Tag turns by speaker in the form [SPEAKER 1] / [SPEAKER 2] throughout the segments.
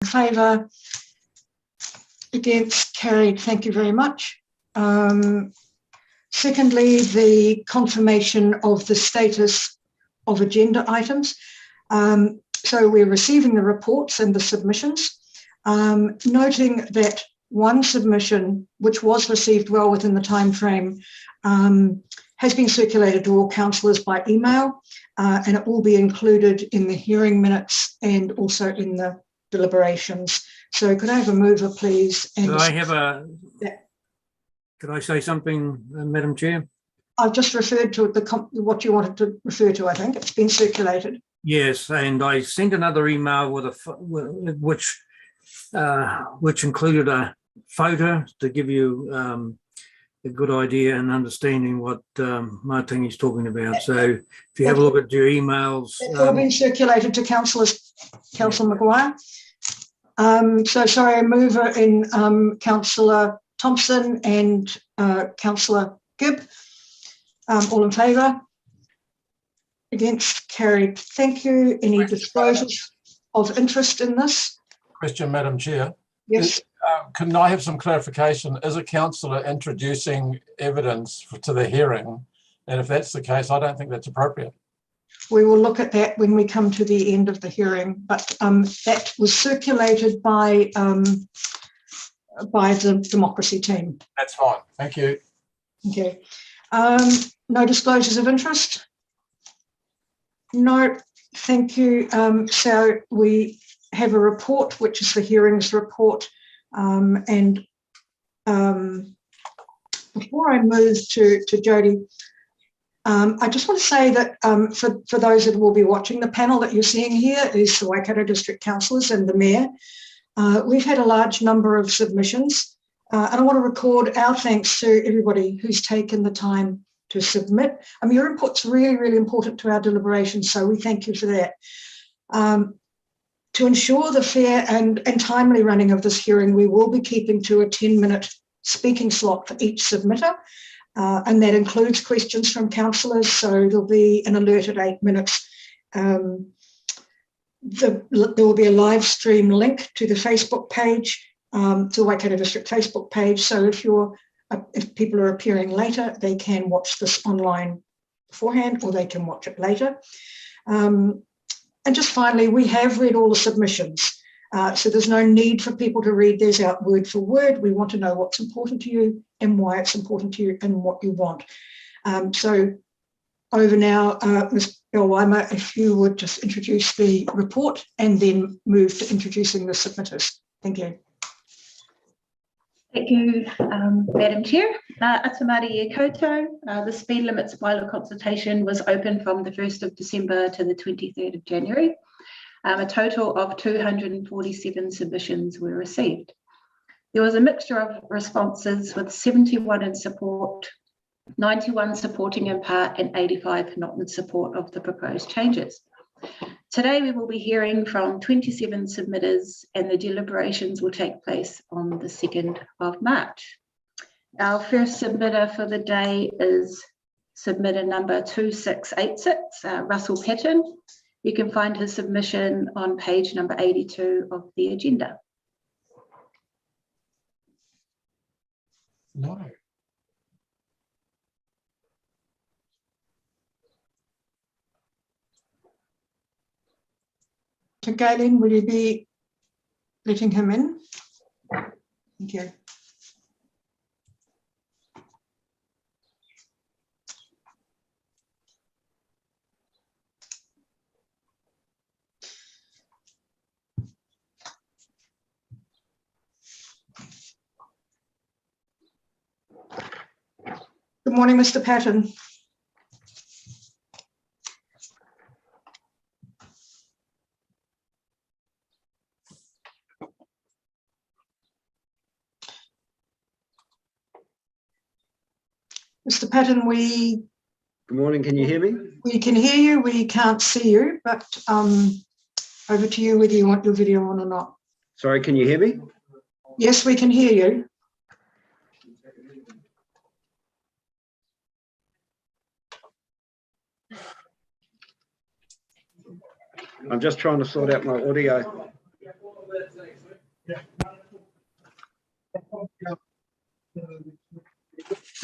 [SPEAKER 1] In favour? Against? Carried. Thank you very much. Secondly, the confirmation of the status of agenda items. So we're receiving the reports and the submissions, noting that one submission, which was received well within the time frame, has been circulated to all councillors by email, and it will be included in the hearing minutes and also in the deliberations. So could I have a mover, please? And
[SPEAKER 2] could I say something, Madam Chair?
[SPEAKER 1] I've just referred to what you wanted to refer to, I think. It's been circulated.
[SPEAKER 2] Yes, and I sent another email with which included a photo to give you a good idea and understanding what Martin is talking about. So if you have a look at your emails.
[SPEAKER 1] It's all been circulated to councillors, Councillor Maguire. So sorry, a mover in Councillor Thompson and Councillor Gibb. All in favour? Against? Carried. Thank you. Any disclosures of interest in this?
[SPEAKER 3] Question, Madam Chair.
[SPEAKER 1] Yes.
[SPEAKER 3] Can I have some clarification? Is a councillor introducing evidence to the hearing? And if that's the case, I don't think that's appropriate.
[SPEAKER 1] We will look at that when we come to the end of the hearing, but that was circulated by the democracy team.
[SPEAKER 3] That's fine. Thank you.
[SPEAKER 1] Okay. No disclosures of interest? No, thank you. So we have a report, which is the hearings report. And before I move to Jodie, I just want to say that for those that will be watching, the panel that you're seeing here is the Waikato District Councillors and the Mayor. We've had a large number of submissions, and I want to record our thanks to everybody who's taken the time to submit. Your input's really, really important to our deliberations, so we thank you for that. To ensure the fair and timely running of this hearing, we will be keeping to a 10-minute speaking slot for each submitter, and that includes questions from councillors, so there'll be an alert at 8 minutes. There will be a live stream link to the Facebook page, to the Waikato District Facebook page, so if people are appearing later, they can watch this online beforehand or they can watch it later. And just finally, we have read all the submissions, so there's no need for people to read these out word for word. We want to know what's important to you and why it's important to you and what you want. So over now, Ms. Belweimer, if you would just introduce the report and then move to introducing the submitters. Thank you.
[SPEAKER 4] Thank you, Madam Chair. Atamari e koutou. The speed limits ByLaw consultation was open from the 1st of December to the 23rd of January. A total of 247 submissions were received. There was a mixture of responses with 71 in support, 91 supporting in part, and 85 not in support of the proposed changes. Today we will be hearing from 27 submitters and the deliberations will take place on the 2nd of March. Our first submitter for the day is submitter number 2686, Russell Patton. You can find his submission on page number 82 of the agenda.
[SPEAKER 3] No.
[SPEAKER 1] So Galen, will you be letting him in? Thank you. Good morning, Mr. Patton. Mr. Patton,
[SPEAKER 5] Good morning, can you hear me?
[SPEAKER 1] We can hear you, we can't see you, but over to you whether you want your video on or not.
[SPEAKER 5] Sorry, can you hear me?
[SPEAKER 1] Yes, we can hear you.
[SPEAKER 5] I'm just trying to sort out my audio.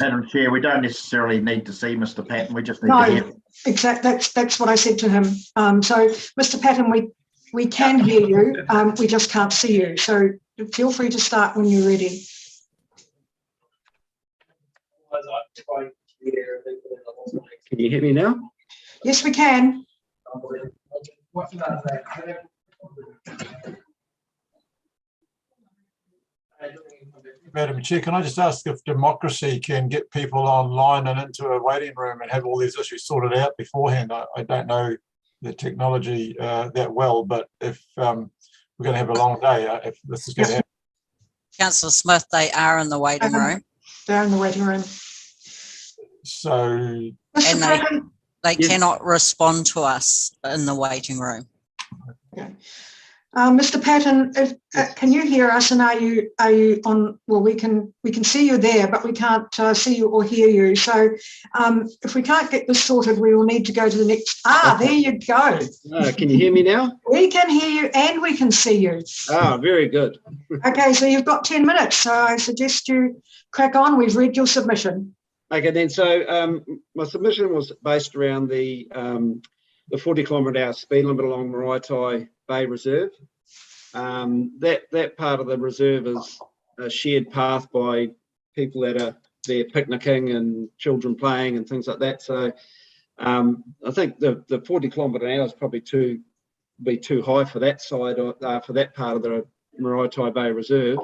[SPEAKER 6] Madam Chair, we don't necessarily need to see Mr. Patton. We just need to hear.
[SPEAKER 1] No, exactly. That's what I said to him. So, Mr. Patton, we can hear you. We just can't see you. So feel free to start when you're ready.
[SPEAKER 5] Can you hear me now?
[SPEAKER 1] Yes, we can.
[SPEAKER 3] Madam Chair, can I just ask if democracy can get people online and into a waiting room and have all these issues sorted out beforehand? I don't know the technology that well, but if we're going to have a long day, if this is going to happen.
[SPEAKER 7] Councillor Smith, they are in the waiting room.
[SPEAKER 1] They're in the waiting room.
[SPEAKER 3] So,
[SPEAKER 1] Mr.
[SPEAKER 7] And
[SPEAKER 1] Patton,
[SPEAKER 7] they
[SPEAKER 5] Yes.
[SPEAKER 7] cannot respond to us in the waiting room.
[SPEAKER 1] Mr. Patton, can you hear us? And are you on? Well, we can see you there, but we can't see you or hear you. So if we can't get this sorted, we will need to go to the next. There you go.
[SPEAKER 5] Can you hear me now?
[SPEAKER 1] We can hear you and we can see you.
[SPEAKER 5] Very good.
[SPEAKER 1] Okay, so you've got 10 minutes. So I suggest you crack on. We've read your submission.
[SPEAKER 5] Okay, then. So my submission was based around the 40 km/h speed limit along Maraetai Bay Reserve. That part of the reserve is a shared path by people that are there picnicking and children playing and things like that. So I think the 40 km/h is probably too high for that side, for that part of the Maraetai Bay Reserve.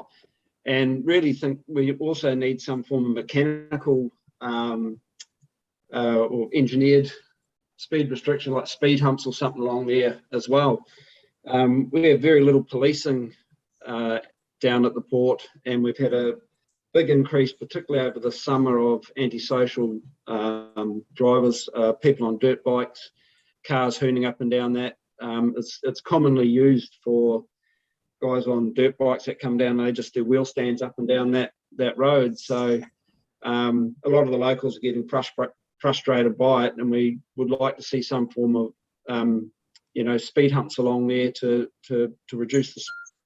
[SPEAKER 5] And really think we also need some form of mechanical or engineered speed restriction, like speed humps or something along there as well. We have very little policing down at the port, and we've had a big increase, particularly over the summer, of antisocial drivers, people on dirt bikes, cars hooning up and down that. It's commonly used for guys on dirt bikes that come down, they just do wheel stands up and down that road. So a lot of the locals are getting frustrated by it, and we would like to see some form of speed humps along there to reduce the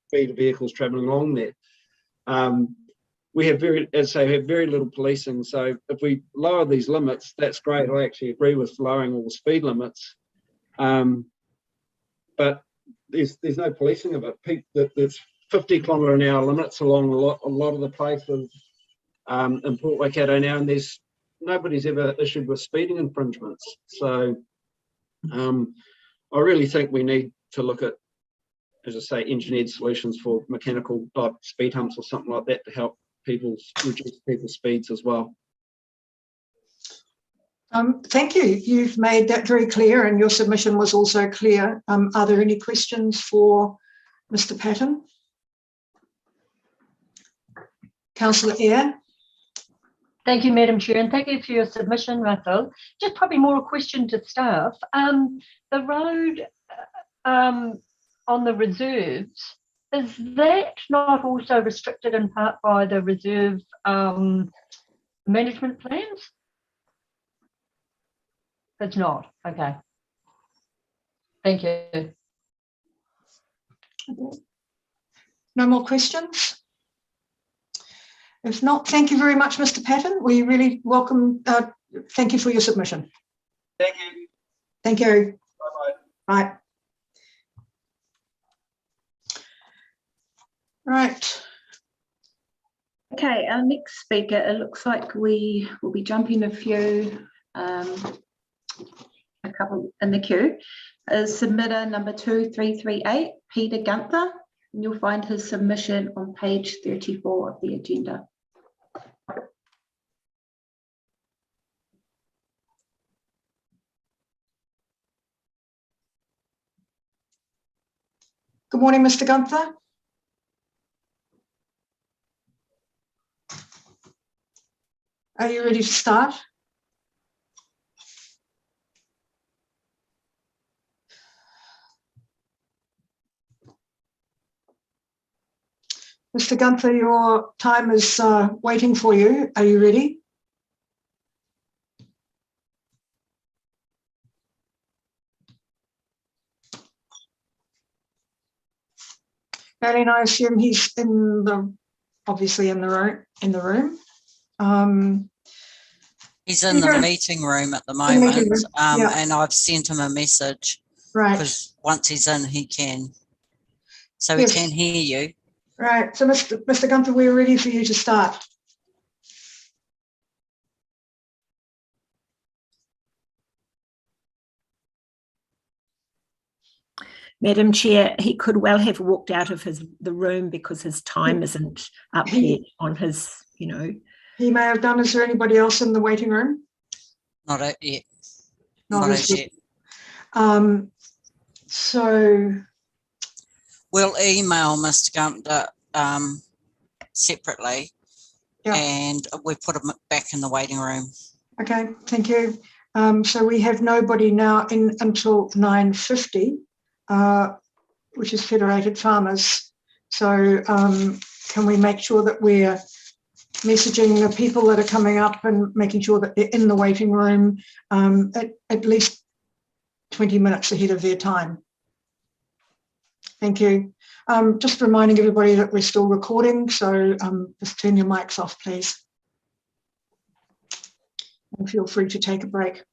[SPEAKER 5] speed of vehicles travelling along there. We have very little policing. So if we lower these limits, that's great. I actually agree with lowering all the speed limits, but there's no policing of it. There's 50 km/h limits along a lot of the places in Port Waikato now, and nobody's ever issued with speeding infringements. So I really think we need to look at, as I say, engineered solutions for mechanical type speed humps or something like that to help reduce people's speeds as well.
[SPEAKER 1] Thank you. You've made that very clear, and your submission was also clear. Are there any questions for Mr. Patton? Councillor Eyre.
[SPEAKER 8] Thank you, Madam Chair, and thank you for your submission, Russell. Just probably more a question to staff. The road on the reserves, is that not also restricted in part by the reserve management plans? It's not. Okay. Thank you.
[SPEAKER 1] No more questions? If not, thank you very much, Mr. Patton. We really welcome, thank you for your submission.
[SPEAKER 5] Thank you.
[SPEAKER 1] Thank you.
[SPEAKER 5] Bye-bye.
[SPEAKER 1] Right. Right.
[SPEAKER 4] Okay, our next speaker, it looks like we will be jumping a couple in the queue, is submitter number 2338, Peter Gunther, and you'll find his submission on page 34 of the agenda.
[SPEAKER 1] Good morning, Mr. Gunther. Are you ready to start? Mr. Gunther, your time is waiting for you. Are you ready? Darlene, I assume he's obviously in the room.
[SPEAKER 7] He's in the
[SPEAKER 1] Yeah.
[SPEAKER 7] meeting room at the
[SPEAKER 1] the meeting
[SPEAKER 7] moment,
[SPEAKER 1] room, yeah.
[SPEAKER 7] and I've sent him a message
[SPEAKER 1] Right,
[SPEAKER 7] because once he's in, he can. So
[SPEAKER 1] Yes.
[SPEAKER 7] he can hear you.
[SPEAKER 1] right. So Mr. Gunther, we're ready for you to start.
[SPEAKER 9] Madam Chair, he could well have walked out of the room because his time isn't up yet on his,
[SPEAKER 1] He may have done. Is there anybody else in the waiting room?
[SPEAKER 7] Not yet.
[SPEAKER 1] Not
[SPEAKER 7] Not
[SPEAKER 1] as
[SPEAKER 7] as yet.
[SPEAKER 1] So
[SPEAKER 7] We'll email Mr. Gunther separately,
[SPEAKER 1] Yeah.
[SPEAKER 7] and we put him back in the waiting room.
[SPEAKER 1] okay, thank you. So we have nobody now in until 9:50, which is Federated Farmers. So can we make sure that we're messaging the people that are coming up and making sure that they're in the waiting room at least 20 minutes ahead of their time? Thank you. Just reminding everybody that we're still recording, so just turn your mics off, please. And feel free to take a break.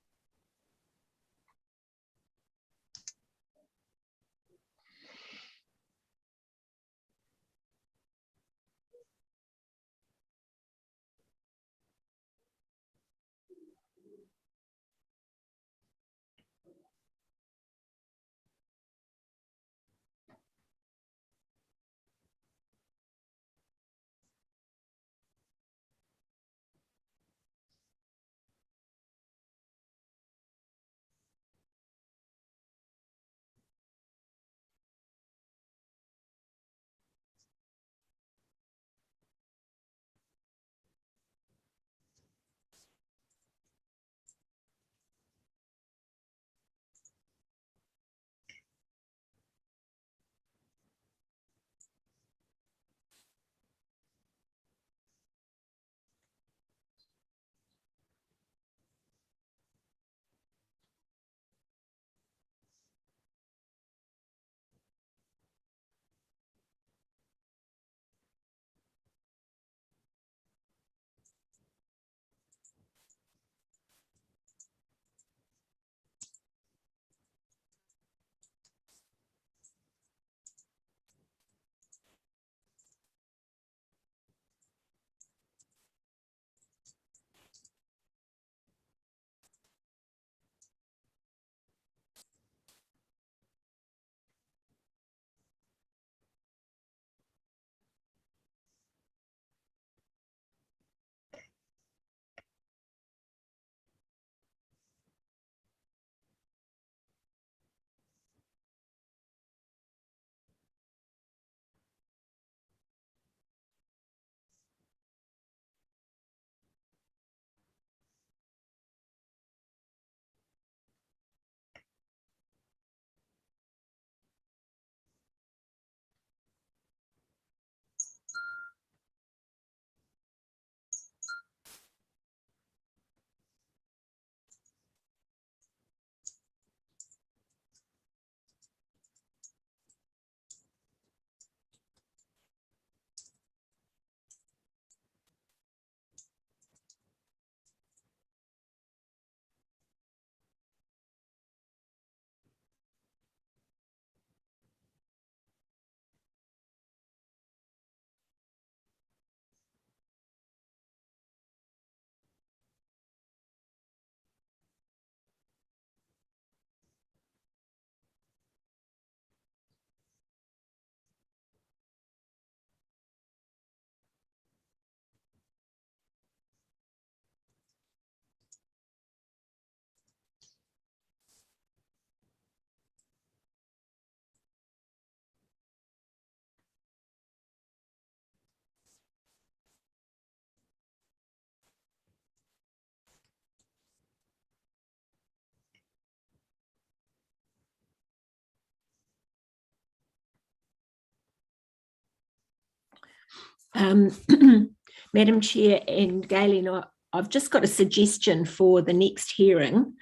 [SPEAKER 9] Madam Chair and Galen, I've just got a suggestion for the next hearing.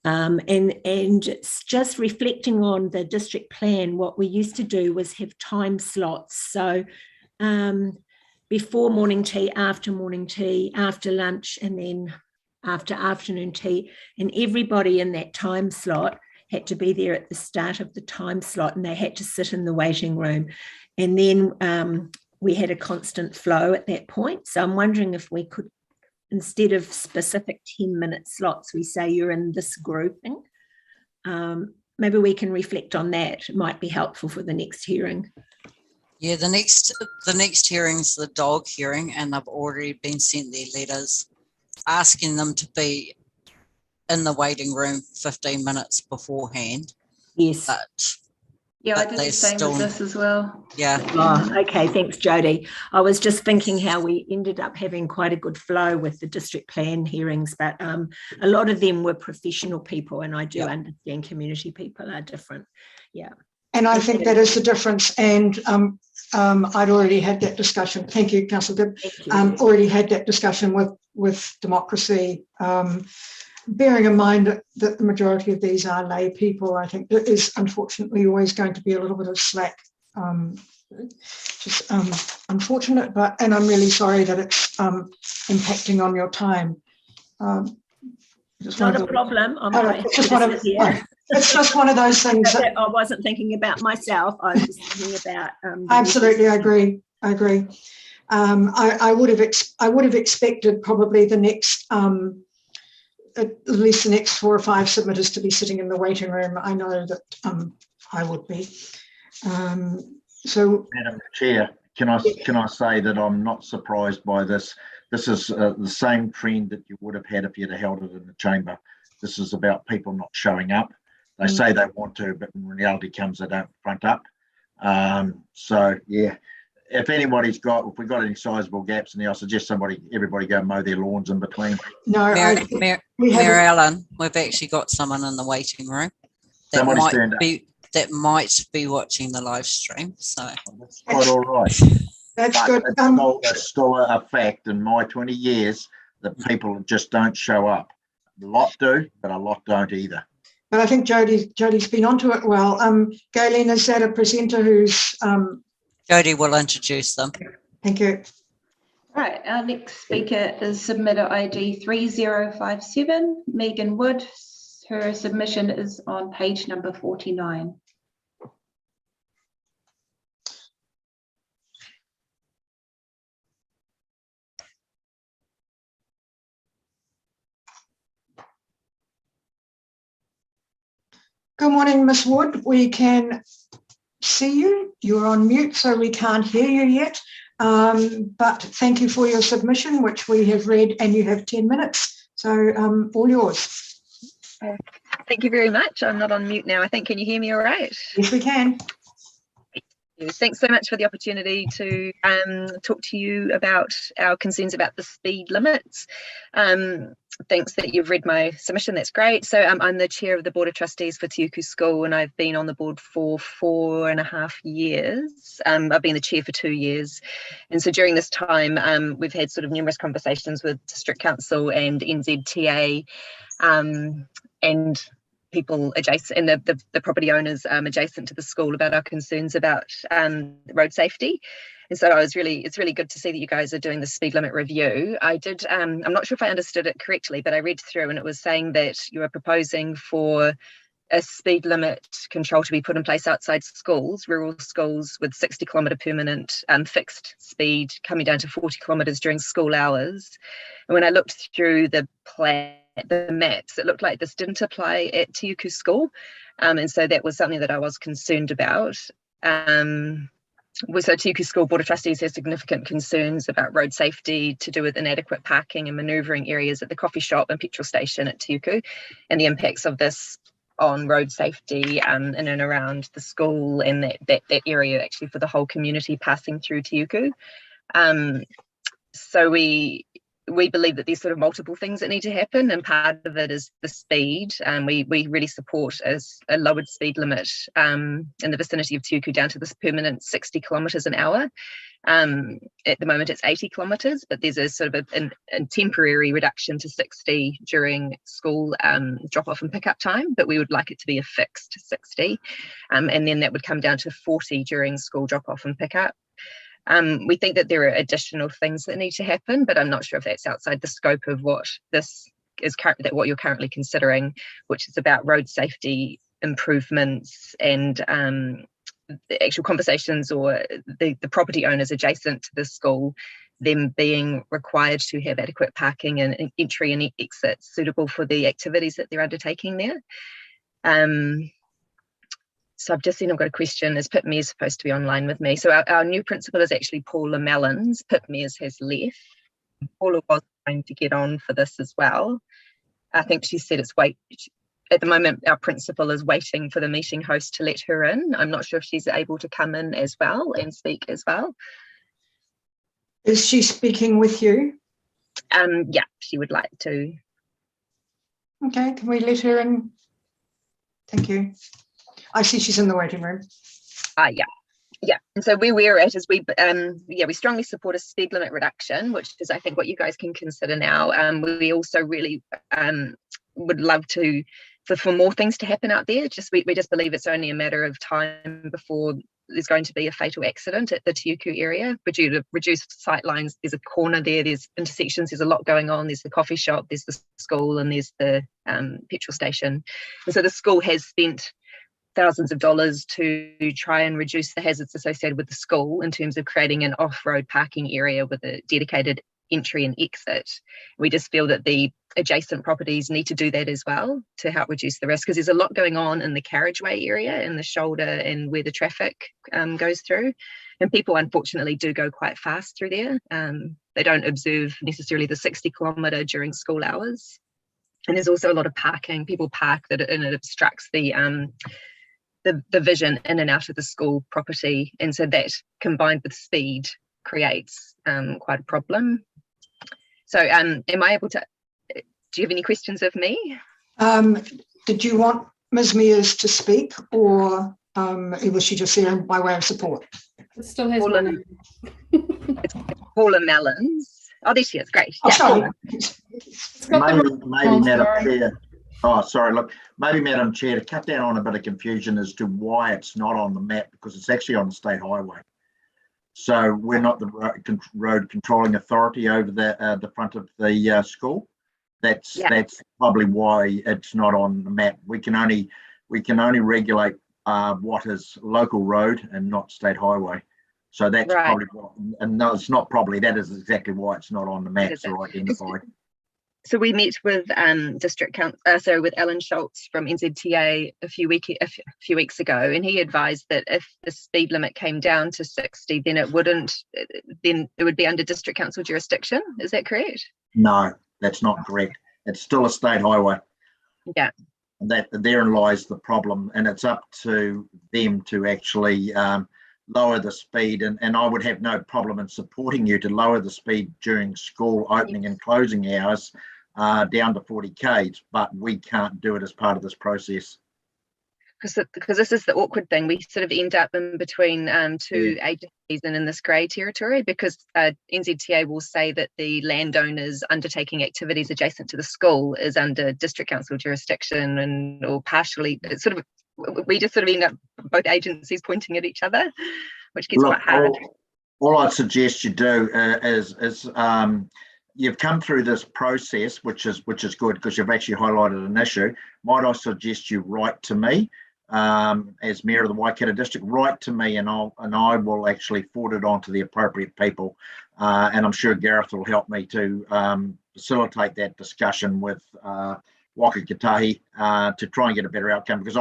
[SPEAKER 9] And it's just reflecting on the district plan. What we used to do was have time slots. So before morning tea, after lunch, and then after afternoon tea, and everybody in that time slot had to be there at the start of the time slot, and they had to sit in the waiting room. And then we had a constant flow at that point. So I'm wondering if we could, instead of specific 10-minute slots, we say you're in this grouping. Maybe we can reflect on that. It might be helpful for the next hearing.
[SPEAKER 7] Yeah, the next hearing's the dog hearing, and they've already been sent their letters asking them to be in the waiting room 15 minutes beforehand.
[SPEAKER 9] Yes.
[SPEAKER 7] But
[SPEAKER 4] Yeah, I did the same with this as well.
[SPEAKER 7] Yeah.
[SPEAKER 9] Oh, okay, thanks, Jodie. I was just thinking how we ended up having quite a good flow with the district plan hearings, but a lot of them were professional people, and I do understand community people are different. Yeah.
[SPEAKER 1] And I think that is the difference. And I'd already had that discussion. Thank you, Councillor Gibb. Already had that discussion with democracy. Bearing in mind that the majority of these are lay people, I think there is unfortunately always going to be a little bit of slack. Just unfortunate, and I'm really sorry that it's impacting on your time.
[SPEAKER 9] Not a problem.
[SPEAKER 1] It's just one of those things that
[SPEAKER 9] I wasn't thinking about myself. I was just thinking about.
[SPEAKER 1] Absolutely, I agree. I would have expected probably the next. At least the next 4 or 5 submitters to be sitting in the waiting room. I know that I would be. So,
[SPEAKER 6] Madam Chair, can I say that I'm not surprised by this? This is the same trend that you would have had if you'd have held it in the chamber. This is about people not showing up. They say they want to, but in reality comes they don't front up. So yeah. If we've got any sizable gaps in there, I suggest everybody go mow their lawns in between.
[SPEAKER 7] No, Mary Ellen, we've actually got someone in the waiting room that might be watching the live stream. So
[SPEAKER 6] that's quite all right.
[SPEAKER 1] That's good.
[SPEAKER 6] It's still a fact in my 20 years that people just don't show up. A lot do, but a lot don't either.
[SPEAKER 1] But I think Jodie's been onto it well. Galen, is that a presenter who's
[SPEAKER 7] Jodie will introduce them.
[SPEAKER 1] Thank you.
[SPEAKER 4] Right, our next speaker is submitter ID 3057, Megan Wood. Her submission is on page number 49.
[SPEAKER 1] Good morning, Miss Wood. We can see you. You're on mute, so we can't hear you yet. But thank you for your submission, which we have read, and you have 10 minutes. So all yours.
[SPEAKER 10] Thank you very much. I'm not on mute now. I think, can you hear me all right?
[SPEAKER 1] Yes, we can.
[SPEAKER 10] Thanks so much for the opportunity to talk to you about our concerns about the speed limits. Thanks that you've read my submission. That's great. So I'm the chair of the Board of Trustees for Te Uku School, and I've been on the board for 4.5 years. I've been the chair for 2 years. And so during this time, we've had sort of numerous conversations with District Council and NZTA and people adjacent and the property owners adjacent to the school about our concerns about road safety. And so it's really good to see that you guys are doing the speed limit review. I'm not sure if I understood it correctly, but I read through and it was saying that you are proposing for a speed limit control to be put in place outside schools, rural schools, with 60 kilometre permanent fixed speed coming down to 40 kilometres during school hours. And when I looked through the maps, it looked like this didn't apply at Te Uku School. And so that was something that I was concerned about. So Te Uku School Board of Trustees has significant concerns about road safety to do with inadequate parking and manoeuvring areas at the coffee shop and petrol station at Te Uku, and the impacts of this on road safety in and around the school and that area actually for the whole community passing through Te Uku. So we believe that there's sort of multiple things that need to happen, and part of it is the speed. We really support a lowered speed limit in the vicinity of Te Uku down to this permanent 60 kilometres an hour. At the moment it's 80 kilometres, but there's a sort of a temporary reduction to 60 during school drop off and pick up time, but we would like it to be a fixed 60, and then that would come down to 40 during school drop off and pick up. We think that there are additional things that need to happen, but I'm not sure if that's outside the scope of what this that what you're currently considering, which is about road safety improvements and the actual conversations, or the property owners adjacent to the school, them being required to have adequate parking and entry and exits suitable for the activities that they're undertaking there. So I've just seen I've got a question. Is Pip Mears supposed to be online with me? So our new principal is actually Paula Mellons. Pip Mears has left. Paula was trying to get on for this as well. I think she said at the moment, our principal is waiting for the meeting host to let her in. I'm not sure if she's able to come in as well and speak as well.
[SPEAKER 1] Is she speaking with you?
[SPEAKER 10] Yeah, she would like to.
[SPEAKER 1] Okay, can we let her in? Thank you. I see she's in the waiting room.
[SPEAKER 10] Yeah. And so where we're at is we strongly support a speed limit reduction, which is I think what you guys can consider now. We also really would love for more things to happen out there. We just believe it's only a matter of time before there's going to be a fatal accident at the Tiuku area, but due to reduced sight lines. There's a corner there, there's intersections, there's a lot going on. There's the coffee shop, there's the school, and there's the petrol station. And so the school has spent thousands of dollars to try and reduce the hazards associated with the school in terms of creating an off-road parking area with a dedicated entry and exit. We just feel that the adjacent properties need to do that as well to help reduce the risk, because there's a lot going on in the carriageway area, in the shoulder and where the traffic goes through. And people unfortunately do go quite fast through there. They don't observe necessarily the 60-kilometre during school hours. And there's also a lot of parking. People park and it obstructs the vision in and out of the school property. And so that combined with speed creates quite a problem. So am I able to, do you have any questions of me?
[SPEAKER 1] Did you want Ms. Mears to speak, or was she just there by way of support?
[SPEAKER 11] It still has
[SPEAKER 10] Paula,
[SPEAKER 11] one.
[SPEAKER 10] it's Paula Mellons. Oh, there she is, great.
[SPEAKER 1] Oh,
[SPEAKER 10] Yeah,
[SPEAKER 1] sorry.
[SPEAKER 6] Maybe Madam Chair. Oh, sorry. Look, maybe Madam Chair, to cut down on a bit of confusion as to why it's not on the map, because it's actually on the state highway. So we're not the road controlling authority over the front of the school. That's probably why it's not on the map. We can only regulate what is local road and not state highway. So that's right. Probably what, and no, it's not probably, that is exactly why it's not on the maps or identified.
[SPEAKER 10] So we met with with Alan Schultz from NZTA a few weeks ago, and he advised that if the speed limit came down to 60, then it would be under district council jurisdiction. Is that correct?
[SPEAKER 6] No, that's not correct. It's still a state highway.
[SPEAKER 10] Yeah.
[SPEAKER 6] That therein lies the problem, and it's up to them to actually lower the speed, and I would have no problem in supporting you to lower the speed during school opening and closing hours down to 40 k's, but we can't do it as part of this process.
[SPEAKER 10] Because this is the awkward thing. We sort of end up in between two agencies and in this grey territory, because NZTA will say that the landowners undertaking activities adjacent to the school is under district council jurisdiction, or partially. It's sort of, we just sort of end up both agencies pointing at each other, which gets quite hard.
[SPEAKER 6] All I'd suggest you do is you've come through this process, which is good, because you've actually highlighted an issue. Might I suggest you write to me as Mayor of the Waikato District? Write to me, and I will actually forward it on to the appropriate people, and I'm sure Gareth will help me to facilitate that discussion with Waka Kotahi to try and get a better outcome, because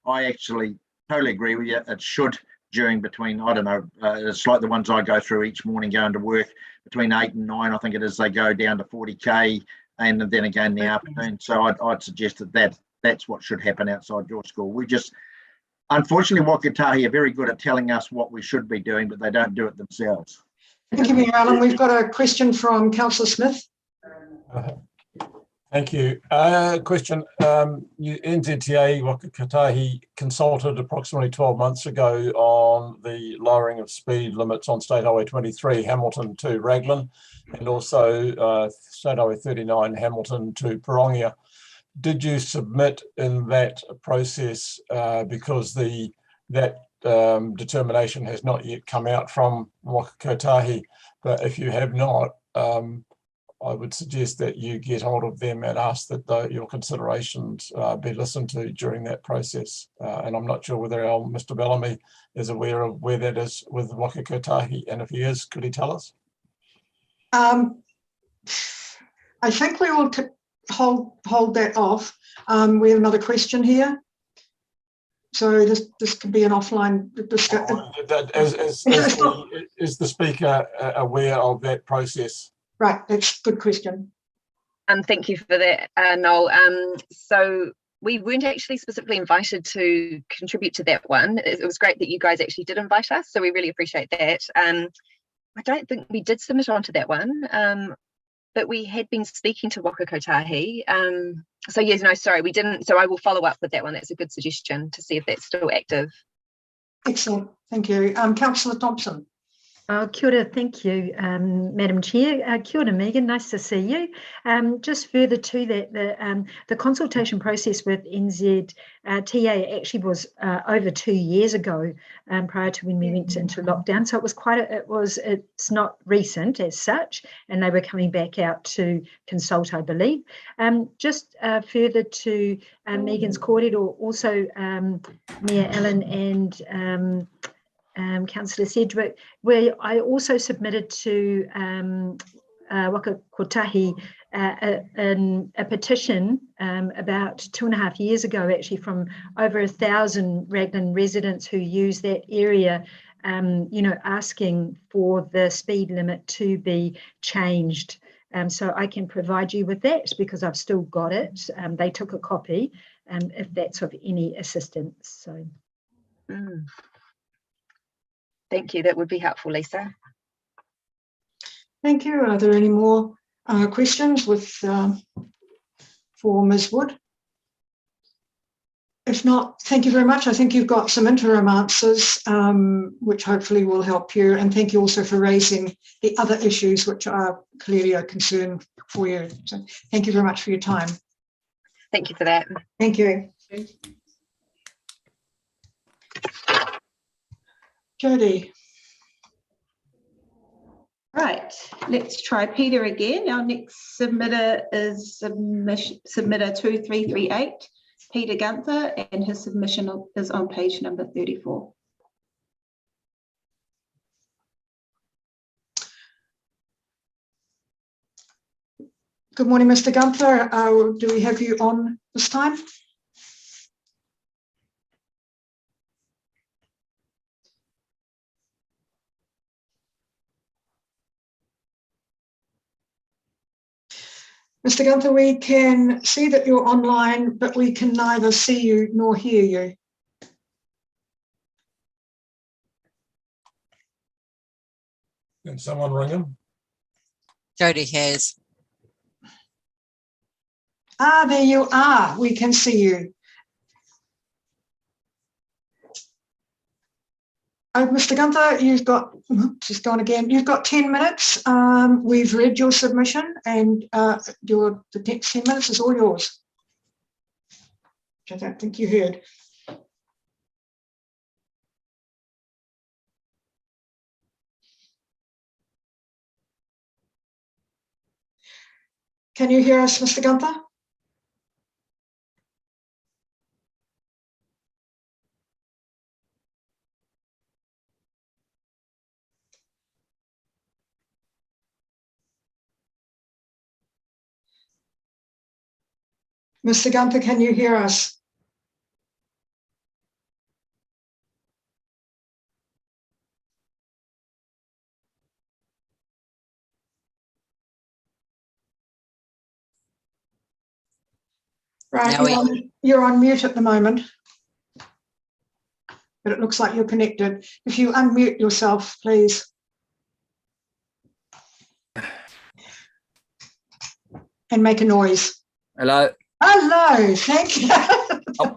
[SPEAKER 6] I actually totally agree with you. It should, between, I don't know, it's like the ones I go through each morning going to work, between 8 and 9, I think it is, they go down to 40k, and then again in the afternoon. So I'd suggest that's what should happen outside your school. We just, unfortunately, Wakatahi are very good at telling us what we should be doing, but they don't do it themselves.
[SPEAKER 1] Thank you, Mayor Allen. We've got a question from Councillor Smith.
[SPEAKER 3] Thank you. Question, NZTA Wakatahi consulted approximately 12 months ago on the lowering of speed limits on State Highway 23, Hamilton to Raglan, and also State Highway 39, Hamilton to Pirongia. Did you submit in that process, because that determination has not yet come out from Wakatahi, but if you have not, I would suggest that you get hold of them and ask that your considerations be listened to during that process. And I'm not sure whether Mr. Bellamy is aware of where that is with Waka Kotahi, and if he is, could he tell us?
[SPEAKER 1] I think we will hold that off. We have another question here. So this could be an offline discussion.
[SPEAKER 3] Is the speaker aware of that process?
[SPEAKER 1] Right, that's a good question.
[SPEAKER 10] Thank you for that, Noel. So we weren't actually specifically invited to contribute to that one. It was great that you guys actually did invite us, so we really appreciate that. I don't think we did submit onto that one, but we had been speaking to Waka Kotahi. So yes, no, sorry, we didn't. So I will follow up with that one. That's a good suggestion to see if that's still active.
[SPEAKER 1] Excellent, thank you. Councillor Thompson.
[SPEAKER 11] Kia ora, thank you, Madam Chair. Kia ora, Megan, nice to see you. Just further to that, the consultation process with NZTA actually was over 2 years ago, prior to when we went into lockdown. So it was it's not recent as such, and they were coming back out to consult, I believe. Just further to Megan's kōrero, also Mayor Allen and Councillor Sedgwick, where I also submitted to Waka Kotahi a petition about 2.5 years ago, actually, from over 1,000 Raglan residents who use that area, asking for the speed limit to be changed. So I can provide you with that because I've still got it. They took a copy, if that's of any assistance. So.
[SPEAKER 10] Thank you. That would be helpful, Lisa.
[SPEAKER 1] Thank you. Are there any more questions for Ms. Wood? If not, thank you very much. I think you've got some interim answers, which hopefully will help you. And thank you also for raising the other issues, which are clearly a concern for you. So thank you very much for your time.
[SPEAKER 10] Thank you for that.
[SPEAKER 1] Thank you. Jodie.
[SPEAKER 4] Right, let's try Peter again. Our next submitter is submitter 2338, Peter Gunther, and his submission is on page number 34.
[SPEAKER 1] Good morning, Mr. Gunther. Do we have you on this time? Mr. Gunther, we can see that you're online, but we can neither see you nor hear you.
[SPEAKER 3] Can someone ring him?
[SPEAKER 7] Jodie has.
[SPEAKER 1] There you are. We can see you. Mr. Gunther, you've got, she's gone again. You've got 10 minutes. We've read your submission, and the next 10 minutes is all yours. Which I don't think you heard. Can you hear us, Mr. Gunther? Mr. Gunther, can you hear us? Right, you're on mute at the moment, but it looks like you're connected. If you unmute yourself, please. And make a noise.
[SPEAKER 12] Hello.
[SPEAKER 1] Hello, thank you.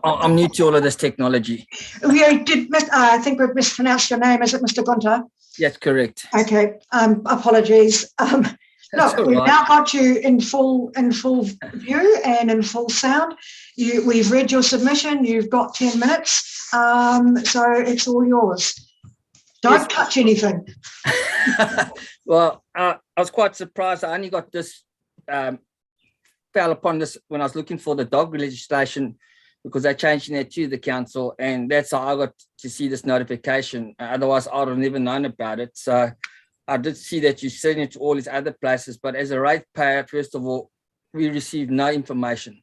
[SPEAKER 12] I'm new to all of this technology.
[SPEAKER 1] I think we've mispronounced your name. Is it Mr. Gunther?
[SPEAKER 12] Yes, correct.
[SPEAKER 1] Okay, apologies. Look, we've now got you in full view and in full sound. We've read your submission. You've got 10 minutes, so it's all yours. Don't touch anything.
[SPEAKER 12] Well, I was quite surprised. I only got this fell upon this when I was looking for the dog legislation, because they're changing that to the council, and that's how I got to see this notification. Otherwise, I would have never known about it. So I did see that you sent it to all these other places, but as a ratepayer, first of all, we received no information.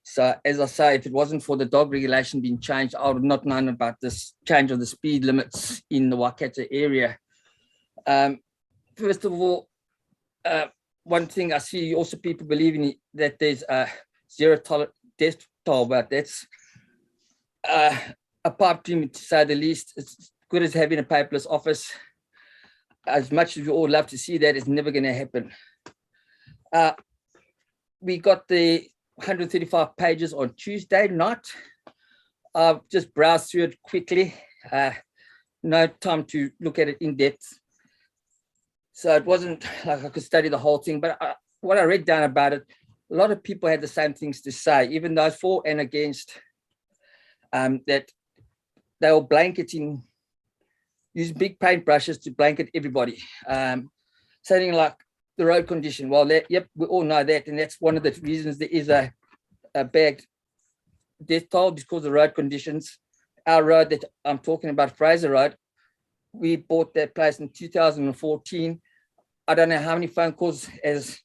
[SPEAKER 12] So as I say, if it wasn't for the dog regulation being changed, I would have not known about this change of the speed limits in the Waikato area. First of all, one thing I see also people believing that there's a zero death toll, but that's a pipe dream, to say the least. It's good as having a paperless office. As much as we all love to see that, it's never going to happen. We got the 135 pages on Tuesday night. I've just browsed through it quickly. No time to look at it in depth. So it wasn't like I could study the whole thing, but what I read down about it, a lot of people had the same things to say, even those for and against, that they were blanketing, using big paintbrushes to blanket everybody. Saying like the road condition, well, yep, we all know that, and that's one of the reasons there is a bad death toll, because of the road conditions. Our road that I'm talking about, Fraser Road, we bought that place in 2014. I don't know how many phone calls, as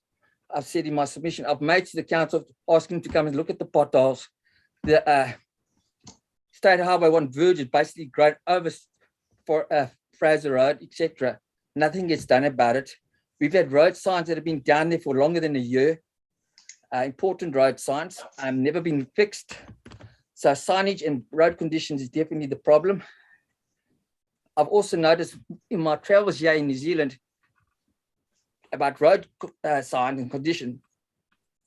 [SPEAKER 12] I've said in my submission, I've made to the council asking to come and look at the potholes. The State Highway 1 verge is basically grown over for Fraser Road, etc. Nothing gets done about it. We've had road signs that have been down there for longer than a year. Important road signs, never been fixed. So signage and road conditions is definitely the problem. I've also noticed in my travels here in New Zealand about road signs and condition.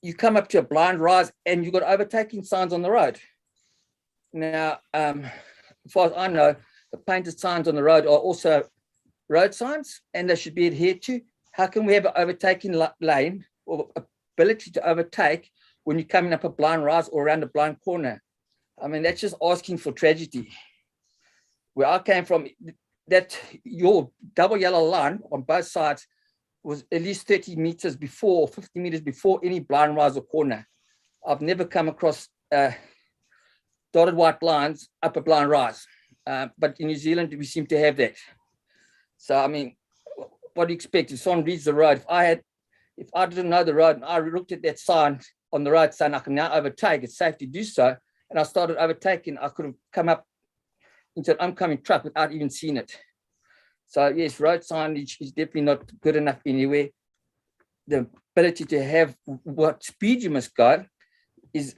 [SPEAKER 12] You come up to a blind rise and you've got overtaking signs on the road. Now, as far as I know, the painted signs on the road are also road signs, and they should be adhered to. How can we have an overtaking lane or ability to overtake when you're coming up a blind rise or around a blind corner? I mean, that's just asking for tragedy. Where I came from, that your double yellow line on both sides was at least 30 meters before, 50 meters before any blind rise or corner. I've never come across dotted white lines up a blind rise. But in New Zealand, we seem to have that. So, I mean, what do you expect? If someone reads the road, if I didn't know the road and I looked at that sign on the road saying I can now overtake, it's safe to do so, and I started overtaking, I could have come up into an oncoming truck without even seeing it. So yes, road signage is definitely not good enough anywhere. The ability to have what speed you must go is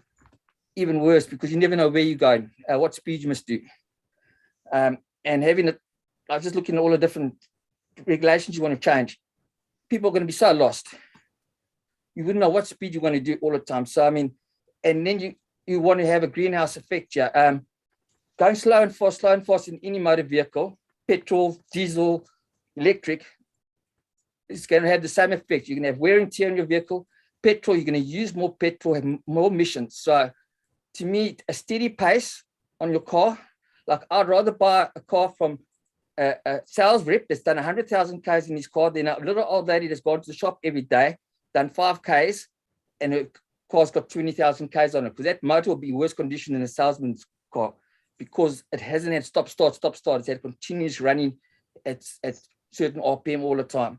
[SPEAKER 12] even worse, because you never know where you're going, what speed you must do. And having it, I was just looking at all the different regulations you want to change. People are going to be so lost. You wouldn't know what speed you want to do all the time. So, I mean, and then you want to have a greenhouse effect here. Going slow and fast in any motor vehicle, petrol, diesel, electric, it's going to have the same effect. You're going to have wear and tear on your vehicle. Petrol, you're going to use more petrol, have more emissions. So to me, a steady pace on your car, like I'd rather buy a car from a sales rep that's done 100,000 Ks in his car than a little old lady that's gone to the shop every day, done 5 Ks, and her car's got 20,000 Ks on it, because that motor will be worse condition than a salesman's car, because it hasn't had stop, start. It's had continuous running at certain RPM all the time.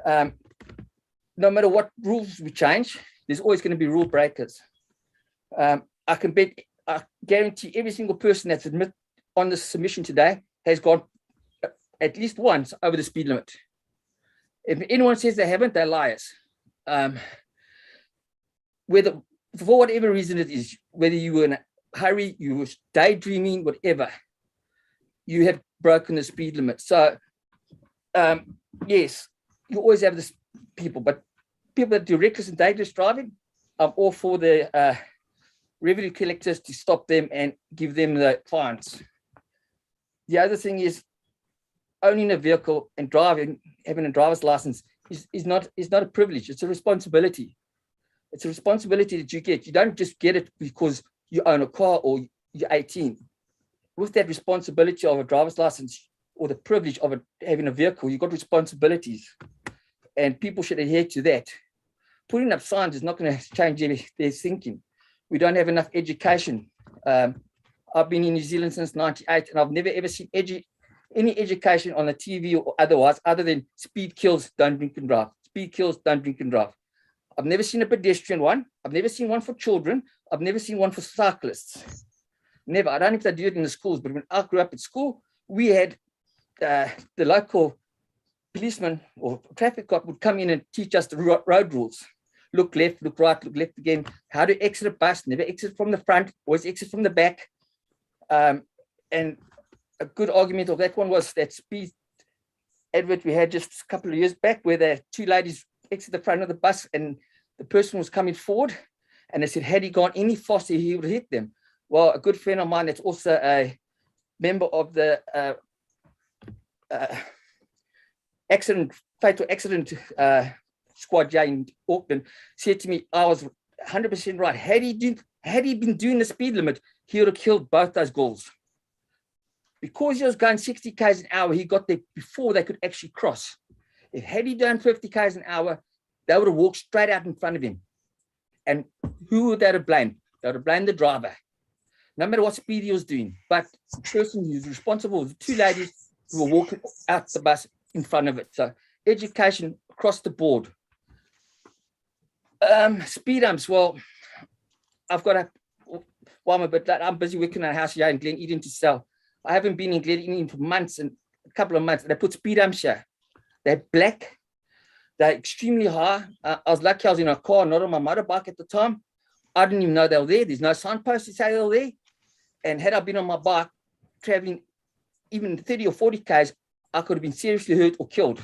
[SPEAKER 12] No matter what rules we change, there's always going to be rule breakers. I guarantee every single person that's admitted on this submission today has gone at least once over the speed limit. If anyone says they haven't, they're liars. Whether, for whatever reason it is, whether you were in a hurry, you were daydreaming, whatever, you have broken the speed limit. So yes, you always have this people, but people that do reckless and dangerous driving, I'm all for the revenue collectors to stop them and give them the fines. The other thing is, owning a vehicle and driving, having a driver's license is not a privilege. It's a responsibility. It's a responsibility that you get. You don't just get it because you own a car or you're 18. With that responsibility of a driver's license or the privilege of having a vehicle, you've got responsibilities, and people should adhere to that. putting up signs is not going to change their thinking. We don't have enough education. I've been in New Zealand since '98, and I've never ever seen any education on the TV or otherwise, other than speed kills, don't drink and drive. Speed kills, don't drink and drive. I've never seen a pedestrian one. I've never seen one for children. I've never seen one for cyclists. Never. I don't know if they do it in the schools, but when I grew up at school, we had the local policeman or traffic cop would come in and teach us the road rules. Look left, look right, look left again. How to exit a bus, never exit from the front, always exit from the back. And a good argument of that one was that speed advert we had just a couple of years back, where the two ladies exit the front of the bus and the person was coming forward, and they said, had he gone any faster, he would have hit them. Well, a good friend of mine that's also a member of the fatal accident squad here in Auckland said to me, I was 100% right. Had he been doing the speed limit, he would have killed both those girls. Because he was going 60 k's an hour, he got there before they could actually cross. Had he done 50 k's an hour, they would have walked straight out in front of him. And who would they have blamed? They would have blamed the driver, no matter what speed he was doing. But the person who's responsible was the two ladies who were walking out the bus in front of it. So education across the board. Speed humps. Well, I've got I'm busy working on a house here in Glen Eden to sell. I haven't been in Glen Eden for months, and a couple of months, and they put speed humps here. They're black. They're extremely high. I was lucky I was in a car, not on my motorbike at the time. I didn't even know they were there. There's no signpost to say they were there. And had I been on my bike, traveling even 30 or 40 k's, I could have been seriously hurt or killed,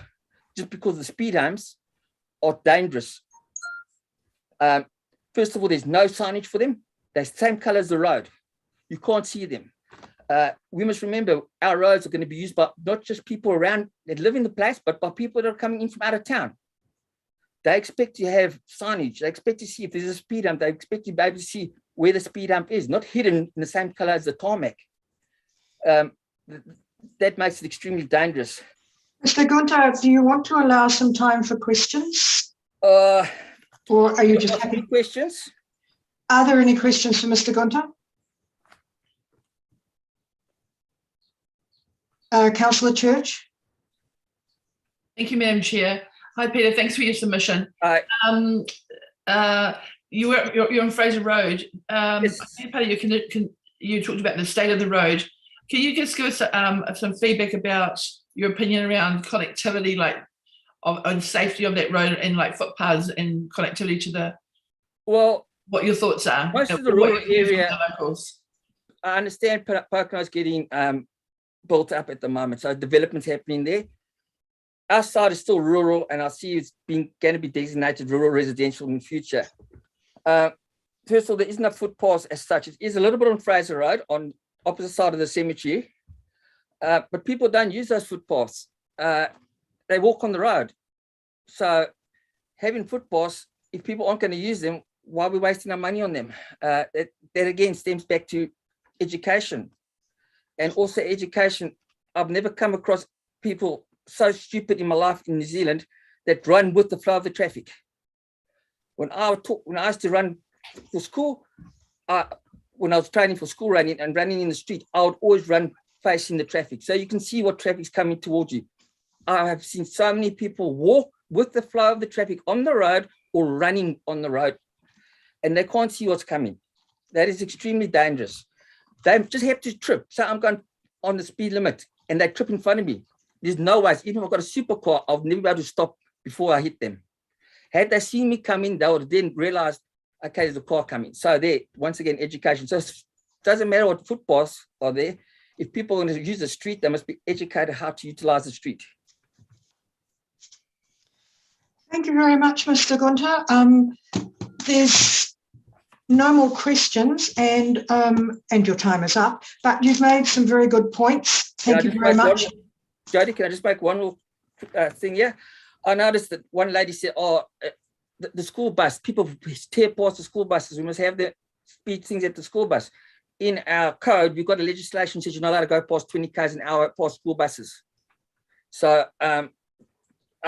[SPEAKER 12] just because the speed humps are dangerous. First of all, there's no signage for them. They're the same color as the road. You can't see them. We must remember our roads are going to be used by not just people around that live in the place, but by people that are coming in from out of town. They expect to have signage. They expect to see if there's a speed hump. They expect to be able to see where the speed hump is, not hidden in the same color as the tarmac. That makes it extremely dangerous.
[SPEAKER 1] Mr. Gunther, do you want to allow some time for questions? Or are you just happy?
[SPEAKER 12] Questions?
[SPEAKER 1] Are there any questions for Mr. Gunther? Councillor Church.
[SPEAKER 13] Thank you, Madam Chair. Hi, Peter. Thanks for your submission.
[SPEAKER 12] Hi.
[SPEAKER 13] You're on Fraser Road.
[SPEAKER 12] Yes.
[SPEAKER 13] I think part of you talked about the state of the road. Can you just give us some feedback about your opinion around connectivity, like on safety of that road and like footpaths and connectivity to the?
[SPEAKER 12] Well,
[SPEAKER 13] what your thoughts are.
[SPEAKER 12] Most of the rural area,
[SPEAKER 13] locals.
[SPEAKER 12] I understand Pocono's getting built up at the moment, so development's happening there. Our side is still rural, and I see it's going to be designated rural residential in the future. First of all, there isn't a footpath as such. It is a little bit on Fraser Road, on opposite side of the cemetery, but people don't use those footpaths. They walk on the road. So having footpaths, if people aren't going to use them, why are we wasting our money on them? That again stems back to education. And also education, I've never come across people so stupid in my life in New Zealand that run with the flow of the traffic. When I used to run for school, when I was training for school running and running in the street, I would always run facing the traffic. So you can see what traffic's coming towards you. I have seen so many people walk with the flow of the traffic on the road or running on the road, and they can't see what's coming. That is extremely dangerous. They just have to trip. So I'm going on the speed limit and they trip in front of me. There's no way, even if I've got a supercar, I'll never be able to stop before I hit them. Had they seen me coming, they would have then realized, okay, there's a car coming. So there, once again, education. So it doesn't matter what footpaths are there. If people are going to use the street, they must be educated how to utilize the street.
[SPEAKER 1] Thank you very much, Mr. Gunther. There's no more questions, and your time is up, but you've made some very good points. Thank you very much.
[SPEAKER 12] Jody, can I just make one more thing here? I noticed that one lady said, the school bus, people tear past the school buses. We must have the speed things at the school bus. In our code, we've got a legislation that says you're not allowed to go past 20 k's an hour past school buses. So I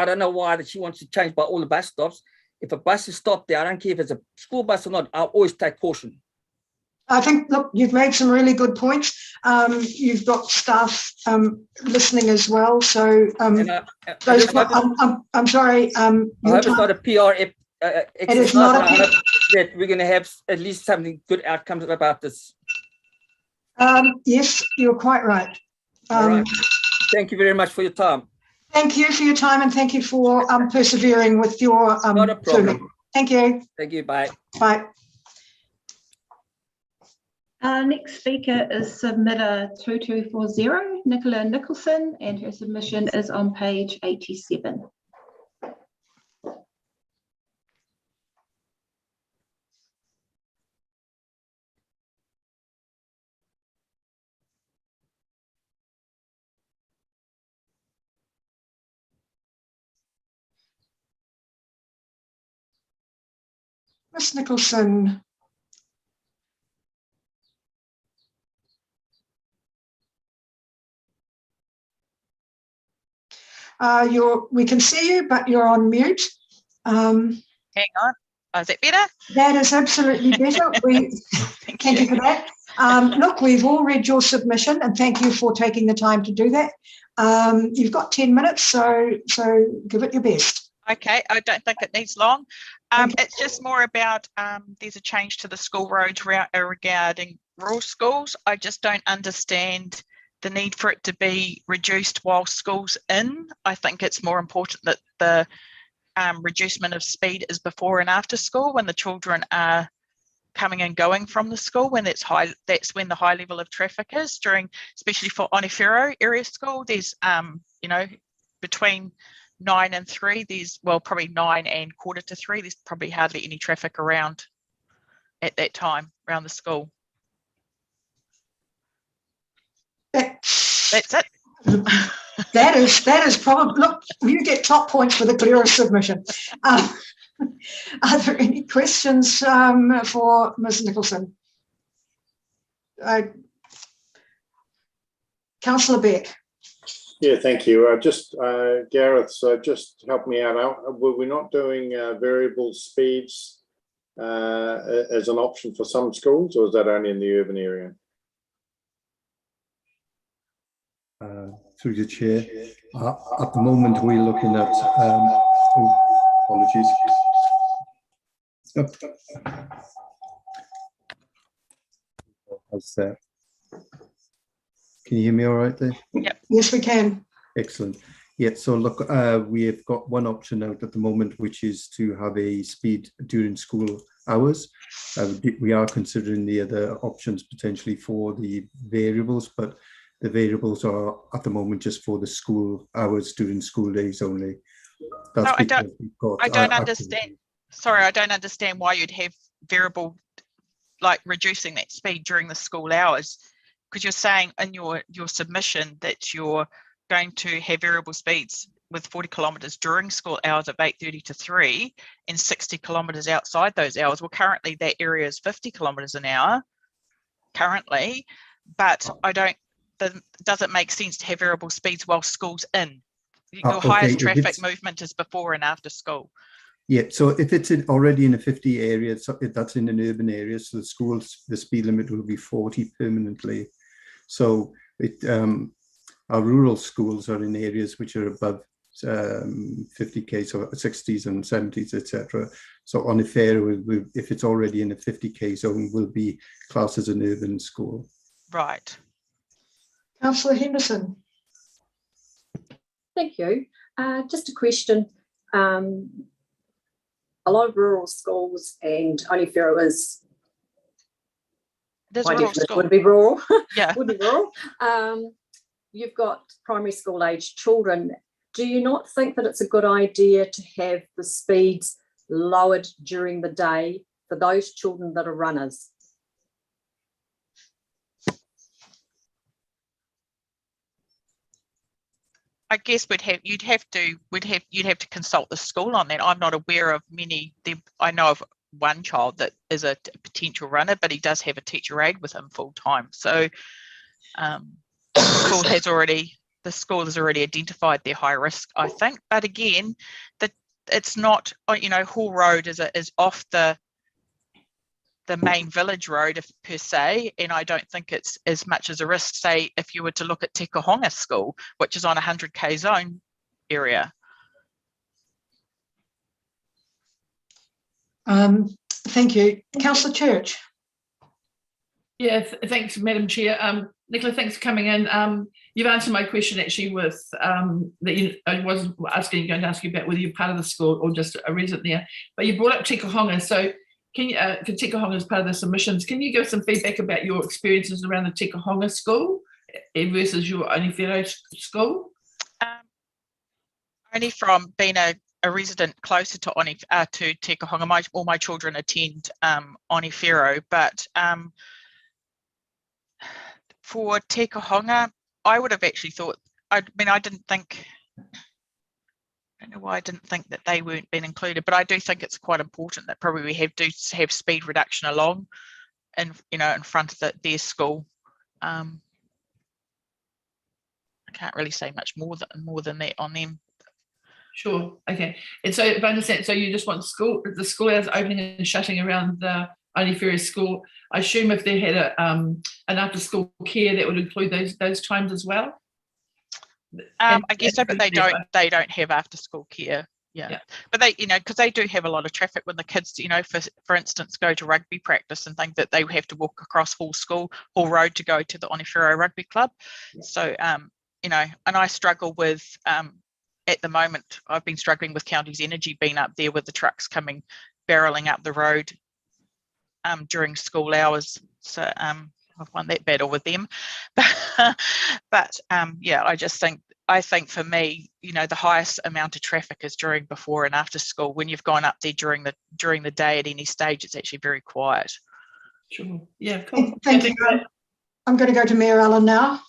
[SPEAKER 12] don't know why that she wants to change by all the bus stops. If a bus is stopped there, I don't care if it's a school bus or not, I'll always take caution.
[SPEAKER 1] I think, look, you've made some really good points. You've got staff listening as well. So I'm sorry.
[SPEAKER 12] I hope it's not a PR
[SPEAKER 1] is not a
[SPEAKER 12] that we're going to have at least something good outcomes about this.
[SPEAKER 1] Yes, you're quite right.
[SPEAKER 12] All right. Thank you very much for your time.
[SPEAKER 1] Thank you for your time, and thank you for persevering with your
[SPEAKER 12] not a problem.
[SPEAKER 1] Thank you.
[SPEAKER 12] Thank you. Bye.
[SPEAKER 1] Bye.
[SPEAKER 4] Our next speaker is submitter 2240, Nicola Nicholson, and her submission is on page 87.
[SPEAKER 1] Miss Nicholson. We can see you, but you're on mute.
[SPEAKER 14] Hang on. Oh, is that better?
[SPEAKER 1] That is absolutely better. Thank you for that. Look, we've all read your submission, and thank you for taking the time to do that. You've got 10 minutes, so give it your best.
[SPEAKER 14] Okay, I don't think it needs long. It's just more about there's a change to the school roads regarding rural schools. I just don't understand the need for it to be reduced while school's in. I think it's more important that the reducement of speed is before and after school, when the children are coming and going from the school, when that's when the high level of traffic is during, especially for Onewhiro area school. There's between 9 and 3, there's probably 9 and 2:45, there's probably hardly any traffic around at that time around the school. That's it.
[SPEAKER 1] That is probably, look, you get top points for the clearest submission. Are there any questions for Ms. Nicholson? Councillor Beck.
[SPEAKER 15] Yeah, thank you. Gareth, just help me out. Were we not doing variable speeds as an option for some schools, or is that only in the urban area?
[SPEAKER 16] Through the chair, at the moment we're looking at apologies. How's that? Can you hear me all right there?
[SPEAKER 14] Yep.
[SPEAKER 1] Yes, we can.
[SPEAKER 16] Excellent. Yeah, so look, we've got one option out at the moment, which is to have a speed during school hours. We are considering the other options potentially for the variables, but the variables are at the moment just for the school hours during school days only. That's
[SPEAKER 14] no, I don't understand. Sorry, I don't understand why you'd have variable, like reducing that speed during the school hours, because you're saying in your submission that you're going to have variable speeds with 40 kilometres during school hours of 8:30 to 3 and 60 kilometres outside those hours. Well, currently that area is 50 kilometres an hour currently, but does it make sense to have variable speeds while school's in? Your highest traffic movement is before and after school.
[SPEAKER 16] Yeah, so if it's already in a 50 area, that's in an urban area, so the speed limit will be 40 permanently. So our rural schools are in areas which are above 50k, so 60s and 70s, etc. So Onewhiro, if it's already in a 50k zone, will be classed as an urban school.
[SPEAKER 14] Right.
[SPEAKER 1] Councillor Henderson.
[SPEAKER 17] Thank you. Just a question. A lot of rural schools, and Onewhiro is would be rural.
[SPEAKER 14] Yeah.
[SPEAKER 17] Would be rural. You've got primary school age children. Do you not think that it's a good idea to have the speeds lowered during the day for those children that are runners?
[SPEAKER 14] I guess you'd have to consult the school on that. I'm not aware of many. I know of one child that is a potential runner, but he does have a teacher aide with him full time. So the school has already identified their high risk, I think. But again, it's not, you know, Hall Road is off the main village road per se, and I don't think it's as much as a risk, say, if you were to look at Te Kahonga School, which is on a 100k zone area.
[SPEAKER 1] Thank you. Councillor Church.
[SPEAKER 13] Yeah, thanks, Madam Chair. Nicola, thanks for coming in. You've answered my question actually with I wasn't going to ask you about whether you're part of the school or just a resident there, but you brought up Te Kahonga. So can you, Te Kahonga is part of the submissions, can you give some feedback about your experiences around the Te Kahonga school versus your Onewhiro school?
[SPEAKER 14] Only from being a resident closer to Te Kahonga, all my children attend Onewhiro, but for Te Kahonga, I would have actually thought, I don't know why I didn't think that they weren't being included, but I do think it's quite important that probably we have speed reduction along, and in front of their school. I can't really say much more than that on them.
[SPEAKER 13] Sure. Okay. And so, if I understand, so you just want the school hours opening and shutting around the Onewhiro school. I assume if they had an after-school care, that would include those times as well.
[SPEAKER 14] I guess so, but they don't have after-school care. Yeah. But they, because they do have a lot of traffic when the kids, for instance, go to rugby practice and think that they have to walk across Hall Road to go to the Onewhiro Rugby Club. Yeah. So, and I struggle with. At the moment, I've been struggling with Counties Energy being up there with the trucks barreling up the road during school hours. So I've won that battle with them. But yeah, I think for me, the highest amount of traffic is during before and after school. When you've gone up there during the day at any stage, it's actually very quiet.
[SPEAKER 13] Sure. Yeah, cool.
[SPEAKER 1] Thank you. I'm going to go to Mayor Allen now.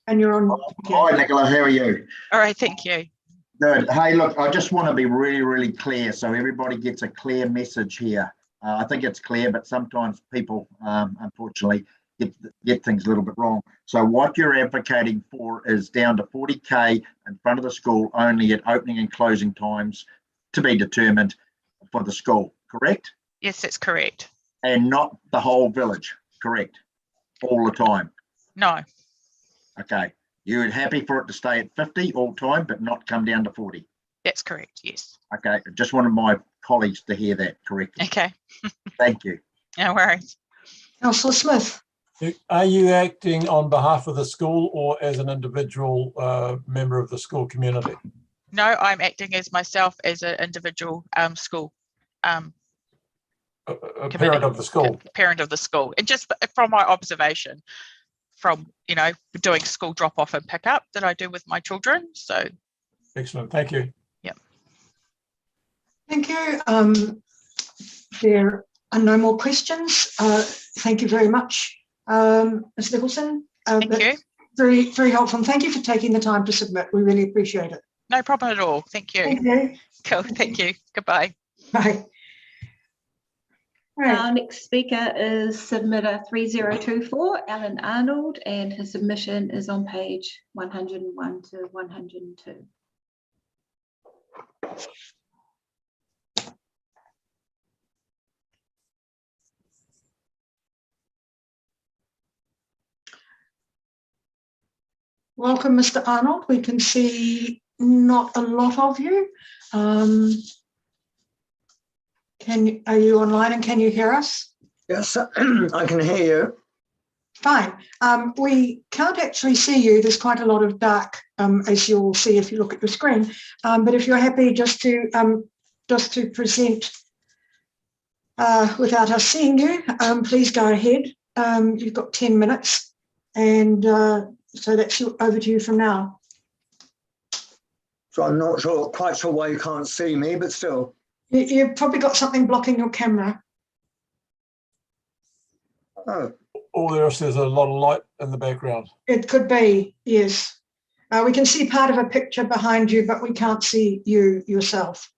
[SPEAKER 1] And you're on.
[SPEAKER 6] Hi, Nicola, how are you?
[SPEAKER 14] All right, thank you.
[SPEAKER 6] Good. Hey, look, I just want to be really, really clear so everybody gets a clear message here. I think it's clear, but sometimes people, unfortunately, get things a little bit wrong. So what you're advocating for is down to 40k in front of the school only at opening and closing times to be determined for the school, correct?
[SPEAKER 14] Yes, that's correct.
[SPEAKER 6] And not the whole village, correct? All the time?
[SPEAKER 14] No.
[SPEAKER 6] Okay, you're happy for it to stay at 50 all time, but not come down to 40?
[SPEAKER 14] That's correct, yes.
[SPEAKER 6] Okay, I just wanted my colleagues to hear that correctly.
[SPEAKER 14] Okay.
[SPEAKER 6] Thank you.
[SPEAKER 14] No worries.
[SPEAKER 1] Councillor Smith.
[SPEAKER 3] Are you acting on behalf of the school or as an individual member of the school community?
[SPEAKER 14] No, I'm acting as myself as an individual school.
[SPEAKER 3] A parent of the school.
[SPEAKER 14] Parent of the school. And just from my observation, from doing school drop off and pick up that I do with my children. So
[SPEAKER 3] excellent, thank you.
[SPEAKER 14] Yeah,
[SPEAKER 1] thank you. There are no more questions. Thank you very much, Ms. Nicholson.
[SPEAKER 14] Thank you.
[SPEAKER 1] Very, very helpful. Thank you for taking the time to submit. We really appreciate it.
[SPEAKER 14] No problem at all. Thank you.
[SPEAKER 1] Thank you.
[SPEAKER 14] Cool. Thank you. Goodbye.
[SPEAKER 1] Bye.
[SPEAKER 4] Right. Our next speaker is submitter 3024, Alan Arnold, and his submission is on page 101 to 102.
[SPEAKER 1] Welcome, Mr. Arnold. We can see not a lot of you. Are you online and can you hear us?
[SPEAKER 18] Yes, I can hear you.
[SPEAKER 1] Fine. We can't actually see you. There's quite a lot of dark, as you'll see if you look at the screen. But if you're happy just to present without us seeing you, please go ahead. You've got 10 minutes, and so that's over to you from now.
[SPEAKER 18] So I'm not quite sure why you can't see me, but still.
[SPEAKER 1] You've probably got something blocking your camera.
[SPEAKER 18] Oh.
[SPEAKER 3] Or there's a lot of light in the background.
[SPEAKER 1] It could be, yes. We can see part of a picture behind you, but we can't see you yourself.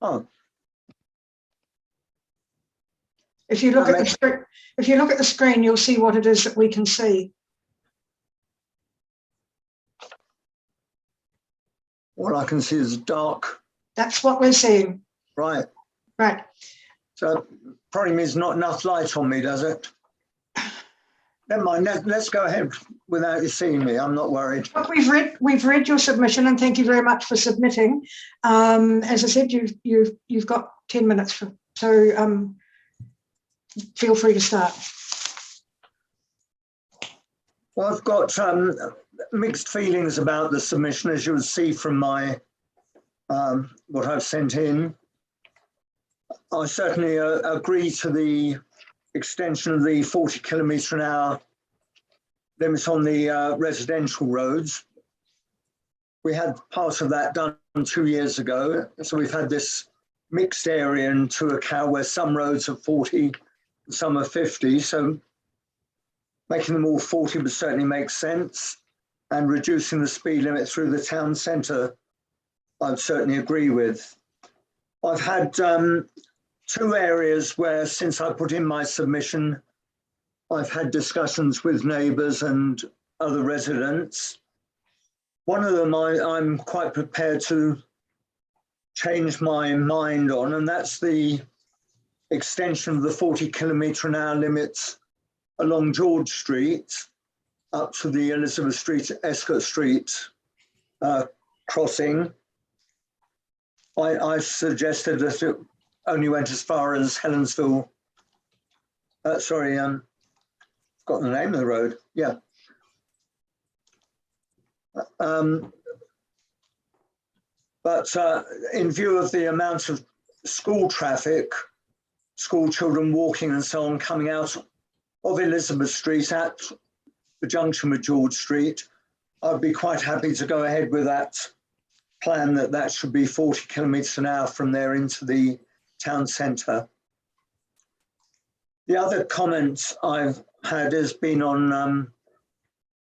[SPEAKER 18] Oh.
[SPEAKER 1] If you look at the screen, you'll see what it is that we can see.
[SPEAKER 18] All I can see is dark.
[SPEAKER 1] That's what we're seeing.
[SPEAKER 18] Right.
[SPEAKER 1] Right.
[SPEAKER 18] So probably means not enough light on me, does it? Never mind. Let's go ahead without you seeing me. I'm not worried.
[SPEAKER 1] But we've read your submission, and thank you very much for submitting. As I said, you've got 10 minutes, so feel free to start.
[SPEAKER 18] Well, I've got mixed feelings about the submission, as you would see from my what I've sent in. I certainly agree to the extension of the 40 km/h limits on the residential roads. We had part of that done 2 years ago, so we've had this mixed area in Tuakau where some roads are 40, some are 50, so making them all 40 would certainly make sense, and reducing the speed limit through the town centre, I'd certainly agree with. I've had 2 areas where, since I put in my submission, I've had discussions with neighbours and other residents. One of them I'm quite prepared to change my mind on, and that's the extension of the 40 km/h limits along George Street up to the Elizabeth Street, Escott Street crossing. I suggested that it only went as far as Helensville. Got the name of the road. Yeah. But in view of the amount of school traffic, school children walking and so on coming out of Elizabeth Street at the junction with George Street, I'd be quite happy to go ahead with that plan, that should be 40 km/h from there into the town centre. The other comment I've had has been on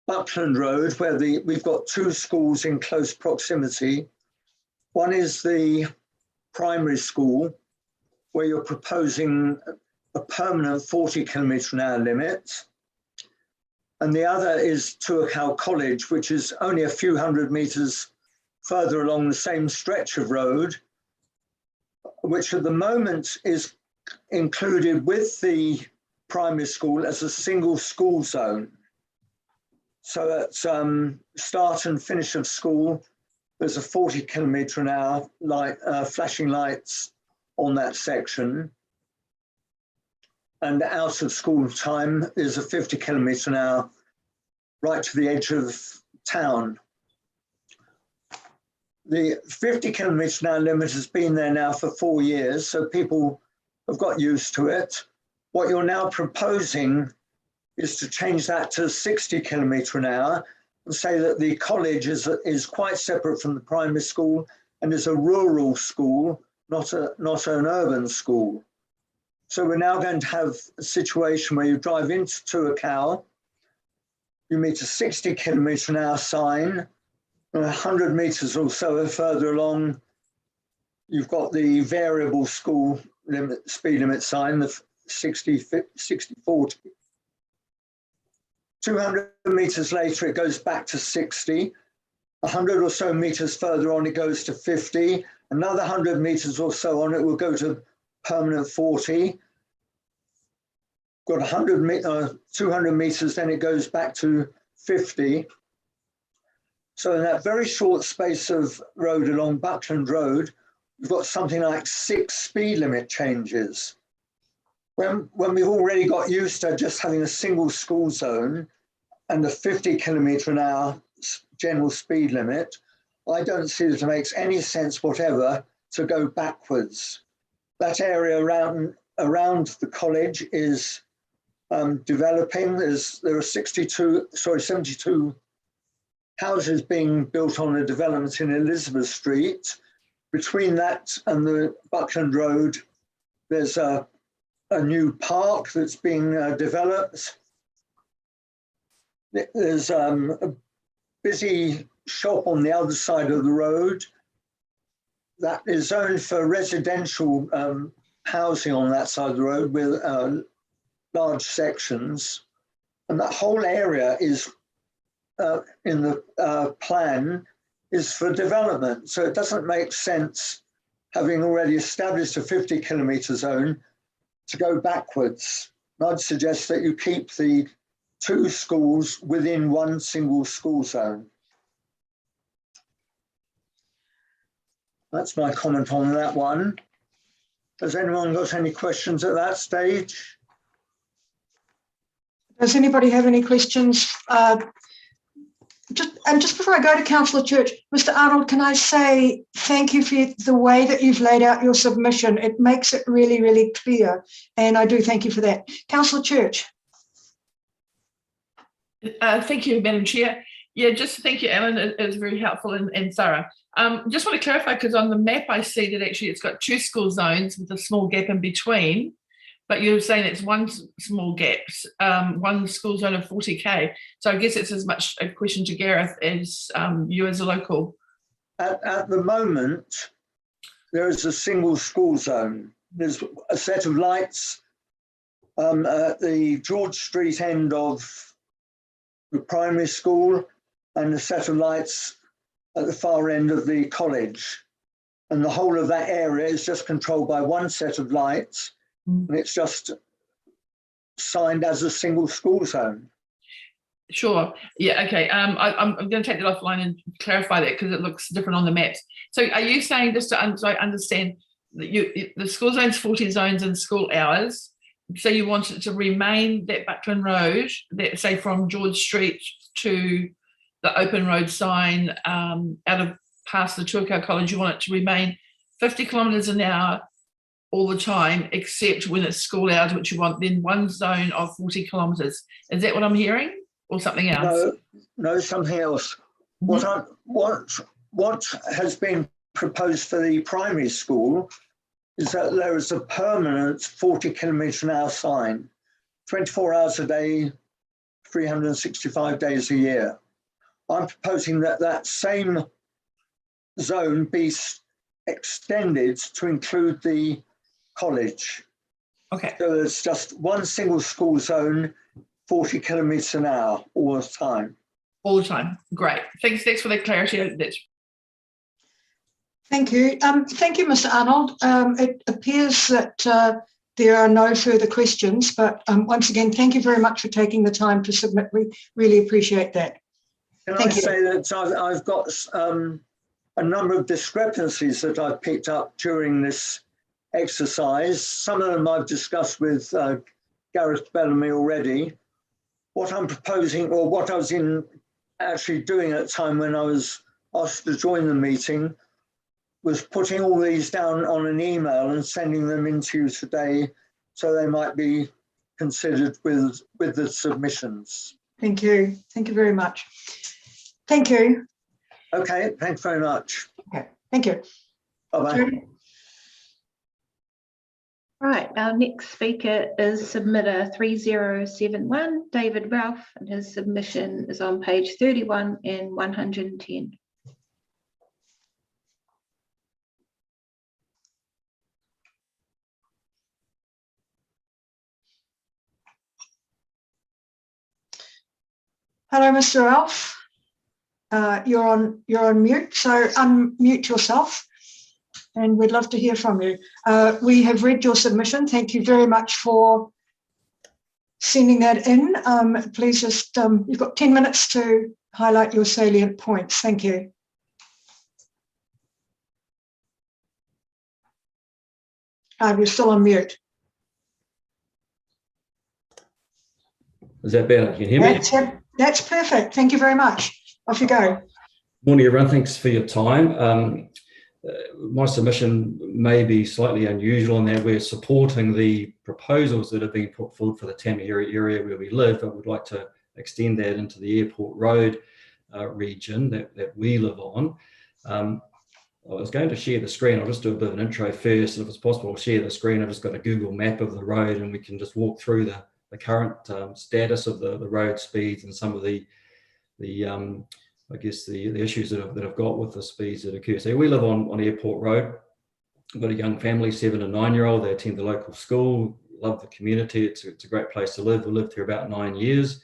[SPEAKER 18] Buckland Road, where we've got 2 schools in close proximity. One is the primary school, where you're proposing a permanent 40 km/h limit. And the other is Tuakau College, which is only a few hundred metres further along the same stretch of road, which at the moment is included with the primary school as a single school zone. So at start and finish of school, there's a 40 km/h light, flashing lights on that section. And out of school time is a 50 km/h right to the edge of town. The 50 km/h limit has been there now for 4 years, so people have got used to it. What you're now proposing is to change that to 60 km/h and say that the college is quite separate from the primary school and is a rural school, not an urban school. So we're now going to have a situation where you drive into Tuakau, you meet a 60 km/h sign, and 100 metres or so further along, you've got the variable school limit, speed limit sign, the 60/40. 200 metres later, it goes back to 60. 100 or so metres further on, it goes to 50. Another 100 metres or so on, it will go to permanent 40. Got 200 metres, then it goes back to 50. So in that very short space of road along Buckland Road, we've got something like 6 speed limit changes. When we've already got used to just having a single school zone and a 50 km/h general speed limit, I don't see that it makes any sense whatever to go backwards. That area around the college is developing. There are 72 houses being built on a development in Elizabeth Street. Between that and the Buckland Road, there's a new park that's being developed. There's a busy shop on the other side of the road that is zoned for residential housing on that side of the road with large sections. And that whole area is in the plan is for development. So it doesn't make sense, having already established a 50-kilometre zone, to go backwards. I'd suggest that you keep the 2 schools within one single school zone. That's my comment on that one. Has anyone got any questions at that stage?
[SPEAKER 1] Does anybody have any questions? Just before I go to Councillor Church, Mr. Arnold, can I say thank you for the way that you've laid out your submission. It makes it really, really clear, and I do thank you for that. Councillor Church.
[SPEAKER 13] Thank you, Madam Chair. Yeah, just thank you, Alan. It was very helpful and thorough. Just want to clarify, because on the map I see that actually it's got 2 school zones with a small gap in between, but you're saying it's one small gap, one school zone of 40K. So I guess it's as much a question to Gareth as you as a local.
[SPEAKER 18] At the moment, there is a single school zone. There's a set of lights at the George Street end of the primary school and a set of lights at the far end of the college. And the whole of that area is just controlled by one set of lights, and it's just signed as a single school zone.
[SPEAKER 13] Sure. Yeah. Okay. I'm going to take that offline and clarify that, because it looks different on the maps. So, are you saying, just to so I understand, that the school zone's 40 zones in school hours? So you want it to remain that Buckland Road, that say from George Street to the open road sign out of past the Tuakau College, you want it to remain 50 kilometres an hour all the time, except when it's school hours, which you want then one zone of 40 kilometres. Is that what I'm hearing, or something else?
[SPEAKER 18] No, something else. What has been proposed for the primary school is that there is a permanent 40 kilometre an hour sign, 24 hours a day, 365 days a year. I'm proposing that that same zone be extended to include the college.
[SPEAKER 13] Okay.
[SPEAKER 18] So there's just one single school zone, 40 kilometres an hour all the time.
[SPEAKER 13] All the time. Great. Thanks for the clarity.
[SPEAKER 1] Thank you. Thank you, Mr. Arnold. It appears that there are no further questions, but once again, thank you very much for taking the time to submit. We really appreciate that.
[SPEAKER 18] Can I say that I've got a number of discrepancies that I've picked up during this exercise. Some of them I've discussed with Gareth Bellamy already. What I'm proposing, or what I was actually doing at the time when I was asked to join the meeting, was putting all these down on an email and sending them into you today, so they might be considered with the submissions.
[SPEAKER 1] Thank you. Thank you very much. Thank you.
[SPEAKER 18] Okay, thanks very much.
[SPEAKER 1] Okay, thank you.
[SPEAKER 18] Bye-bye.
[SPEAKER 4] Right, our next speaker is submitter 3071, David Ralph, and his submission is on page 31 and 110.
[SPEAKER 1] Hello, Mr. Ralph. You're on mute, so unmute yourself, and we'd love to hear from you. We have read your submission. Thank you very much for sending that in. Please just, you've got 10 minutes to highlight your salient points. Thank you. You're still on mute.
[SPEAKER 19] Is that better? Can you hear me?
[SPEAKER 1] That's perfect. Thank you very much. Off you go.
[SPEAKER 19] Morning, everyone. Thanks for your time. My submission may be slightly unusual in that we're supporting the proposals that have been put forward for the Tamihere area where we live, but we'd like to extend that into the Airport Road region that we live on. I was going to share the screen. I'll just do a bit of an intro first. And if it's possible, I'll share the screen. I've just got a Google map of the road and we can just walk through the current status of the road speeds and some of the I guess the issues that I've got with the speeds that occur. So we live on Airport Road. I've got a young family, 7 and 9-year-old. They attend the local school, love the community. It's a great place to live. We lived here about 9 years.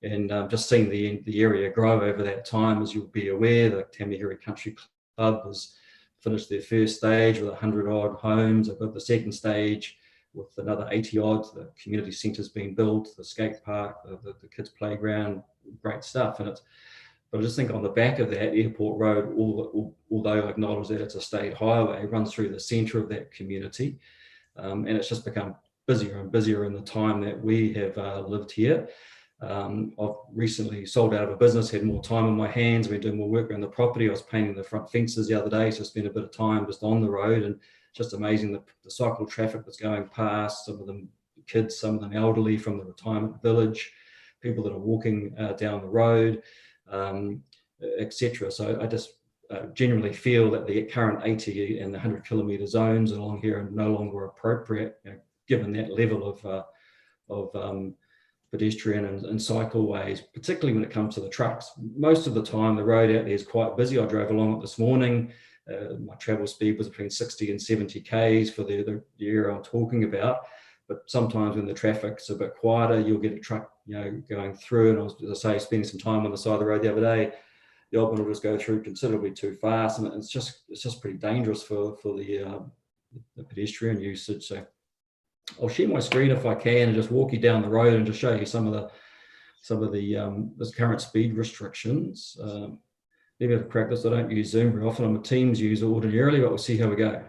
[SPEAKER 19] And just seeing the area grow over that time. As you'll be aware, the Tamihere Country Club has finished their first stage with 100 odd homes. They've got the second stage with another 80 odd. The community centre's been built, the skate park, the kids' playground, great stuff. But I just think on the back of that, Airport Road, although I acknowledge that it's a state highway, runs through the centre of that community. And it's just become busier and busier in the time that we have lived here. I've recently sold out of a business, had more time on my hands, been doing more work around the property. I was painting the front fences the other day, so I spent a bit of time just on the road, and just amazing the cycle traffic that's going past, some of them kids, some of them elderly from the retirement village, people that are walking down the road, etc. So I just generally feel that the current 80 and the 100 kilometre zones along here are no longer appropriate, given that level of pedestrian and cycleways, particularly when it comes to the trucks. Most of the time, the road out there is quite busy. I drove along it this morning. My travel speed was between 60 and 70 Ks for the area I'm talking about. But sometimes when the traffic's a bit quieter, you'll get a truck, going through. And I was, as I say, spending some time on the side of the road the other day. The old one will just go through considerably too fast, and it's just pretty dangerous for the pedestrian usage. So I'll share my screen if I can and just walk you down the road and just show you some of the current speed restrictions. Maybe I've cracked this. I don't use Zoom very often. I'm a Teams user ordinarily, but we'll see how we go.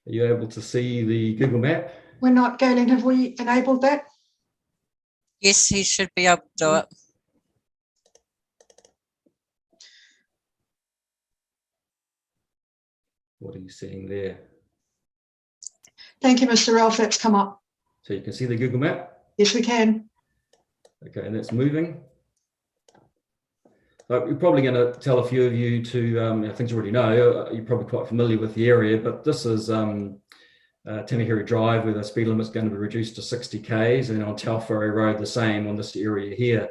[SPEAKER 19] Are you able to see the Google map?
[SPEAKER 1] We're not, Galen, have we enabled that?
[SPEAKER 7] Yes, he should be able to do it.
[SPEAKER 19] What are you seeing there?
[SPEAKER 1] Thank you, Mr. Ralph, that's come up.
[SPEAKER 19] So you can see the Google map?
[SPEAKER 1] Yes, we can.
[SPEAKER 19] Okay, and that's moving. So you're probably going to tell a few of you to, things you already know, you're probably quite familiar with the area, but this is Tamihere Drive, where the speed limit's going to be reduced to 60 Ks, and on Telferry Road, the same on this area here.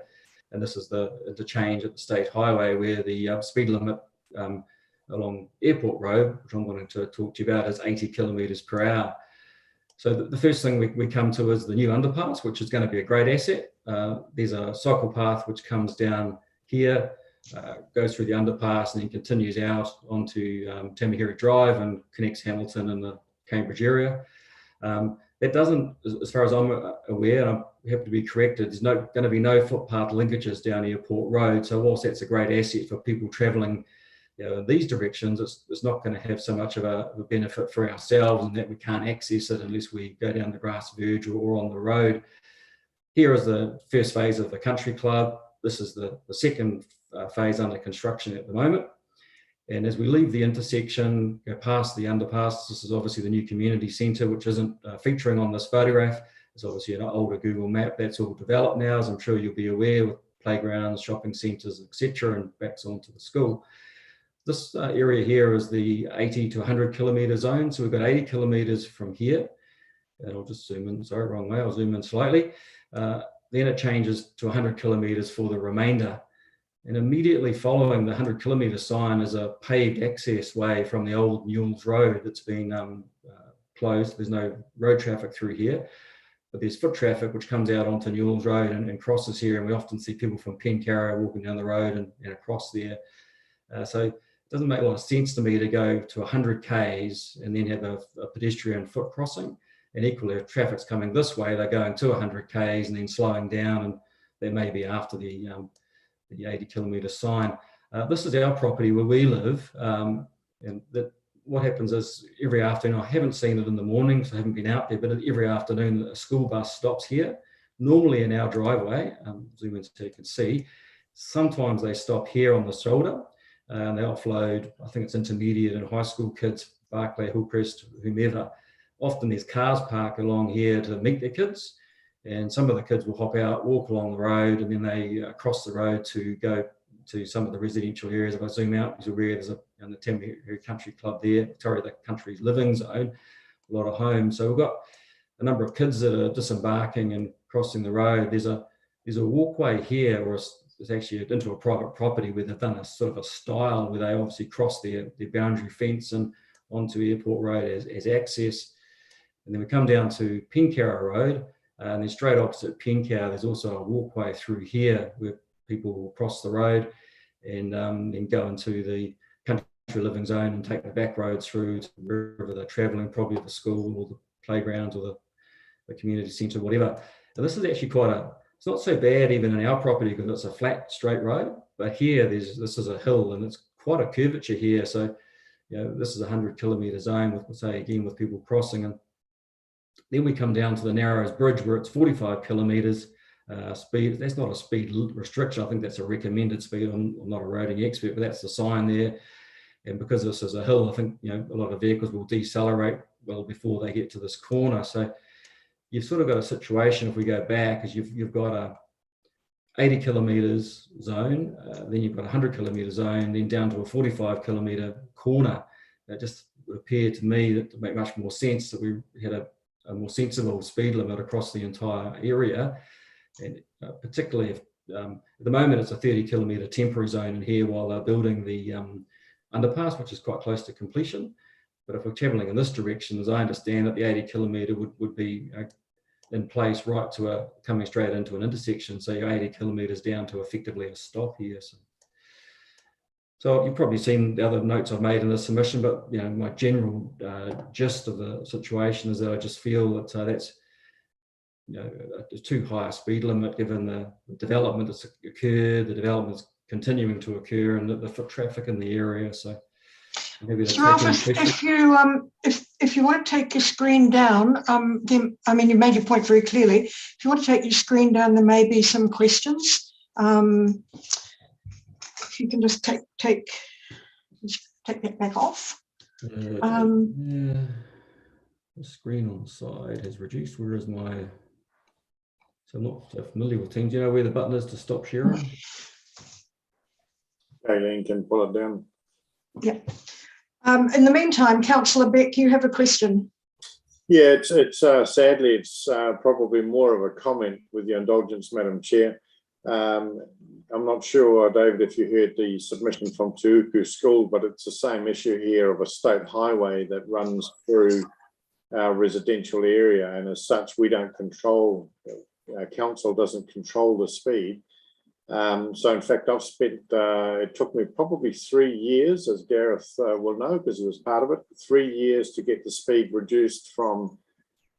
[SPEAKER 19] And this is the interchange at the State Highway, where the speed limit along Airport Road, which I'm wanting to talk to you about, is 80 kilometres per hour. So the first thing we come to is the new underpass, which is going to be a great asset. There's a cycle path which comes down here, goes through the underpass, and then continues out onto Tamihere Drive and connects Hamilton and the Cambridge area. That doesn't, as far as I'm aware, and I have to be corrected, there's going to be no footpath linkages down Airport Road. So whilst that's a great asset for people travelling in these directions, it's not going to have so much of a benefit for ourselves, and that we can't access it unless we go down the grass verge or on the road. Here is the first phase of the country club. This is the second phase under construction at the moment. And as we leave the intersection, go past the underpass, this is obviously the new community centre, which isn't featuring on this photograph. It's obviously an older Google map that's all developed now, as I'm sure you'll be aware, with playgrounds, shopping centres, etc., and backs onto the school. This area here is the 80 to 100 kilometre zone. So we've got 80 kilometres from here. And I'll just zoom in, sorry, wrong way, I'll zoom in slightly. Then it changes to 100 kilometres for the remainder. And immediately following the 100 kilometre sign is a paved access way from the old Newells Road that's been closed. There's no road traffic through here, but there's foot traffic which comes out onto Newells Road and crosses here. And we often see people from Pencarrow walking down the road and across there. So it doesn't make a lot of sense to me to go to 100 Ks and then have a pedestrian foot crossing. And equally, if traffic's coming this way, they're going to 100 Ks and then slowing down, and they may be after the 80 kilometre sign. This is our property where we live, and what happens is every afternoon, I haven't seen it in the morning, so I haven't been out there, but every afternoon a school bus stops here, normally in our driveway, zoom in so you can see. Sometimes they stop here on the shoulder, and they offload, I think it's intermediate and high school kids, Barclay, Hillcrest, whomever. Often there's cars parked along here to meet their kids, and some of the kids will hop out, walk along the road, and then they cross the road to go to some of the residential areas. If I zoom out, you'll see there's the Tamihere Country Club there, Victoria, the country living zone, a lot of homes. So we've got a number of kids that are disembarking and crossing the road. There's a walkway here, or it's actually into a private property where they've done a sort of a style where they obviously cross their boundary fence, and onto Airport Road as access. And then we come down to Pencow Road, and then straight opposite Pencow, there's also a walkway through here where people will cross the road and then go into the country living zone and take the back roads through to wherever they're travelling, probably the school or the playground or the community centre, whatever. And this is actually it's not so bad even in our property because it's a flat, straight road. But here, this is a hill and it's quite a curvature here. So, this is a 100-kilometre zone with, say, again, with people crossing. And then we come down to the Narrows Bridge where it's 45 kilometres speed. That's not a speed restriction. I think that's a recommended speed. I'm not a roading expert, but that's the sign there. And because this is a hill, I think, a lot of vehicles will decelerate well before they get to this corner. So you've sort of got a situation, if we go back, is you've got a 80 kilometres zone, then you've got a 100-kilometre zone, then down to a 45-kilometre corner. It just would appear to me that to make much more sense that we had a more sensible speed limit across the entire area. And particularly if, at the moment, it's a 30-kilometre temporary zone in here while they're building the underpass, which is quite close to completion. But if we're travelling in this direction, as I understand it, the 80-kilometre would be in place right to coming straight into an intersection. So you're 80 kilometres down to effectively a stop here. So you've probably seen the other notes I've made in the submission, but my general gist of the situation is that I just feel that that's a too high a speed limit given the development that's occurred, the development's continuing to occur, and the foot traffic in the area. So maybe that's
[SPEAKER 1] if you want to take your screen down, then you made your point very clearly. If you want to take your screen down, there may be some questions. If you can just take that back off.
[SPEAKER 19] The screen on the side has reduced. Where is my? So I'm not so familiar with Teams. Do you know where the button is to stop sharing?
[SPEAKER 15] Aileen can pull it down.
[SPEAKER 1] Yeah. In the meantime, Councillor Beck, you have a question.
[SPEAKER 15] Yeah, it's sadly, it's probably more of a comment with your indulgence, Madam Chair. I'm not sure, David, if you heard the submission from Te Uku School, but it's the same issue here of a state highway that runs through our residential area, and as such, we don't control, council doesn't control the speed. So in fact, I've spent, it took me probably 3 years, as Gareth will know, because he was part of it, 3 years to get the speed reduced from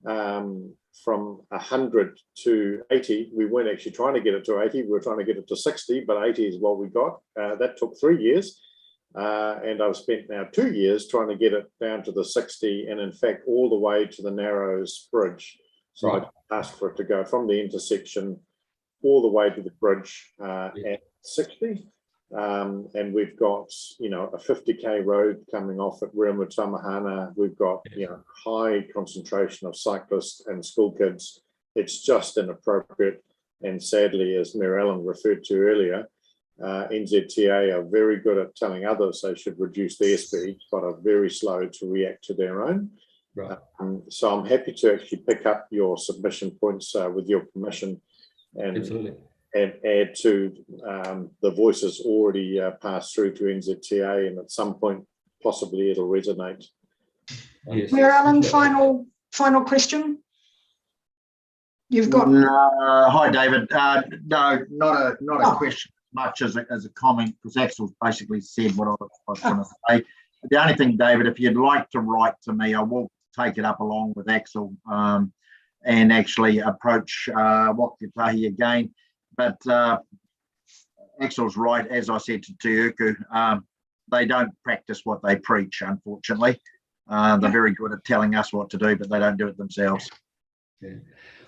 [SPEAKER 15] 100 to 80. We weren't actually trying to get it to 80, we were trying to get it to 60, but 80 is what we got. That took 3 years. And I've spent now 2 years trying to get it down to the 60, and in fact, all the way to the Narrows Bridge. So I asked for it to go from the intersection all the way to the bridge at 60. And we've got, a 50k road coming off at Rearmouth Tamahana. We've got, high concentration of cyclists and school kids. It's just inappropriate. And sadly, as Mary Ellen referred to earlier, NZTA are very good at telling others they should reduce their speeds, but are very slow to react to their own.
[SPEAKER 19] Right.
[SPEAKER 15] So I'm happy to actually pick up your submission points with your permission, and
[SPEAKER 19] absolutely,
[SPEAKER 15] and add to the voices already passed through to NZTA, and at some point possibly it'll resonate.
[SPEAKER 19] Yes.
[SPEAKER 1] Mary Ellen, final question. You've got.
[SPEAKER 6] Hi, David. No, not a question as much as a comment, because Axel's basically said what I was going to say. The only thing, David, if you'd like to write to me, I will take it up along with Axel and actually approach Wakatahi again. But Axel's right, as I said to Te Uku, they don't practice what they preach, unfortunately. They're very good at telling us what to do, but they don't do it themselves.
[SPEAKER 19] Yeah.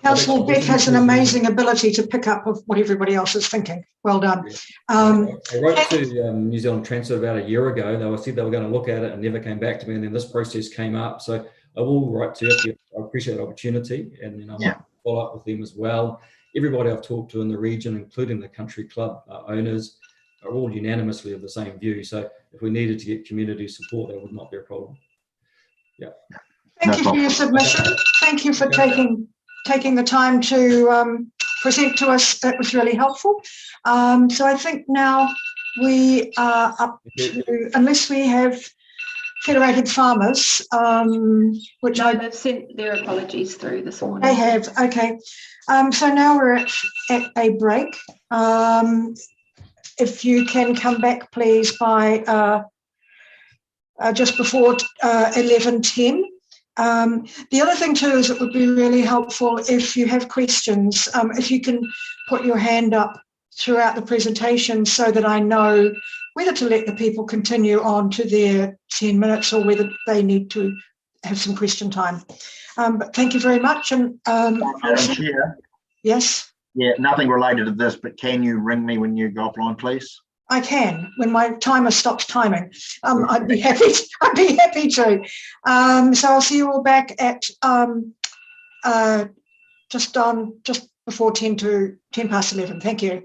[SPEAKER 1] Councillor Beck has an amazing ability to pick up of what everybody else is thinking. Well done.
[SPEAKER 19] I wrote to New Zealand Transit about a year ago. They said they were going to look at it and never came back to me, and then this process came up. So I will write to you. I appreciate the opportunity, and then I might follow up with them as well. Everybody I've talked to in the region, including the country club owners, are all unanimously of the same view. So if we needed to get community support, that would not be a problem. Yeah.
[SPEAKER 1] Thank you for your submission. Thank you for taking the time to present to us. That was really helpful. So I think now we are up to, unless we have Federated Farmers, which
[SPEAKER 4] No, they've sent their apologies through this morning.
[SPEAKER 1] they have. Okay. So now we're at a break. If you can come back, please, by just before 11:10. The other thing too is it would be really helpful if you have questions, if you can put your hand up throughout the presentation so that I know whether to let the people continue on to their 10 minutes or whether they need to have some question time. But thank you very much. And
[SPEAKER 6] Madam Chair.
[SPEAKER 1] Yes.
[SPEAKER 6] Yeah, nothing related to this, but can you ring me when you go offline, please?
[SPEAKER 1] I can, when my timer stops timing. I'd be happy to. So I'll see you all back at just before 10 past 11. Thank you.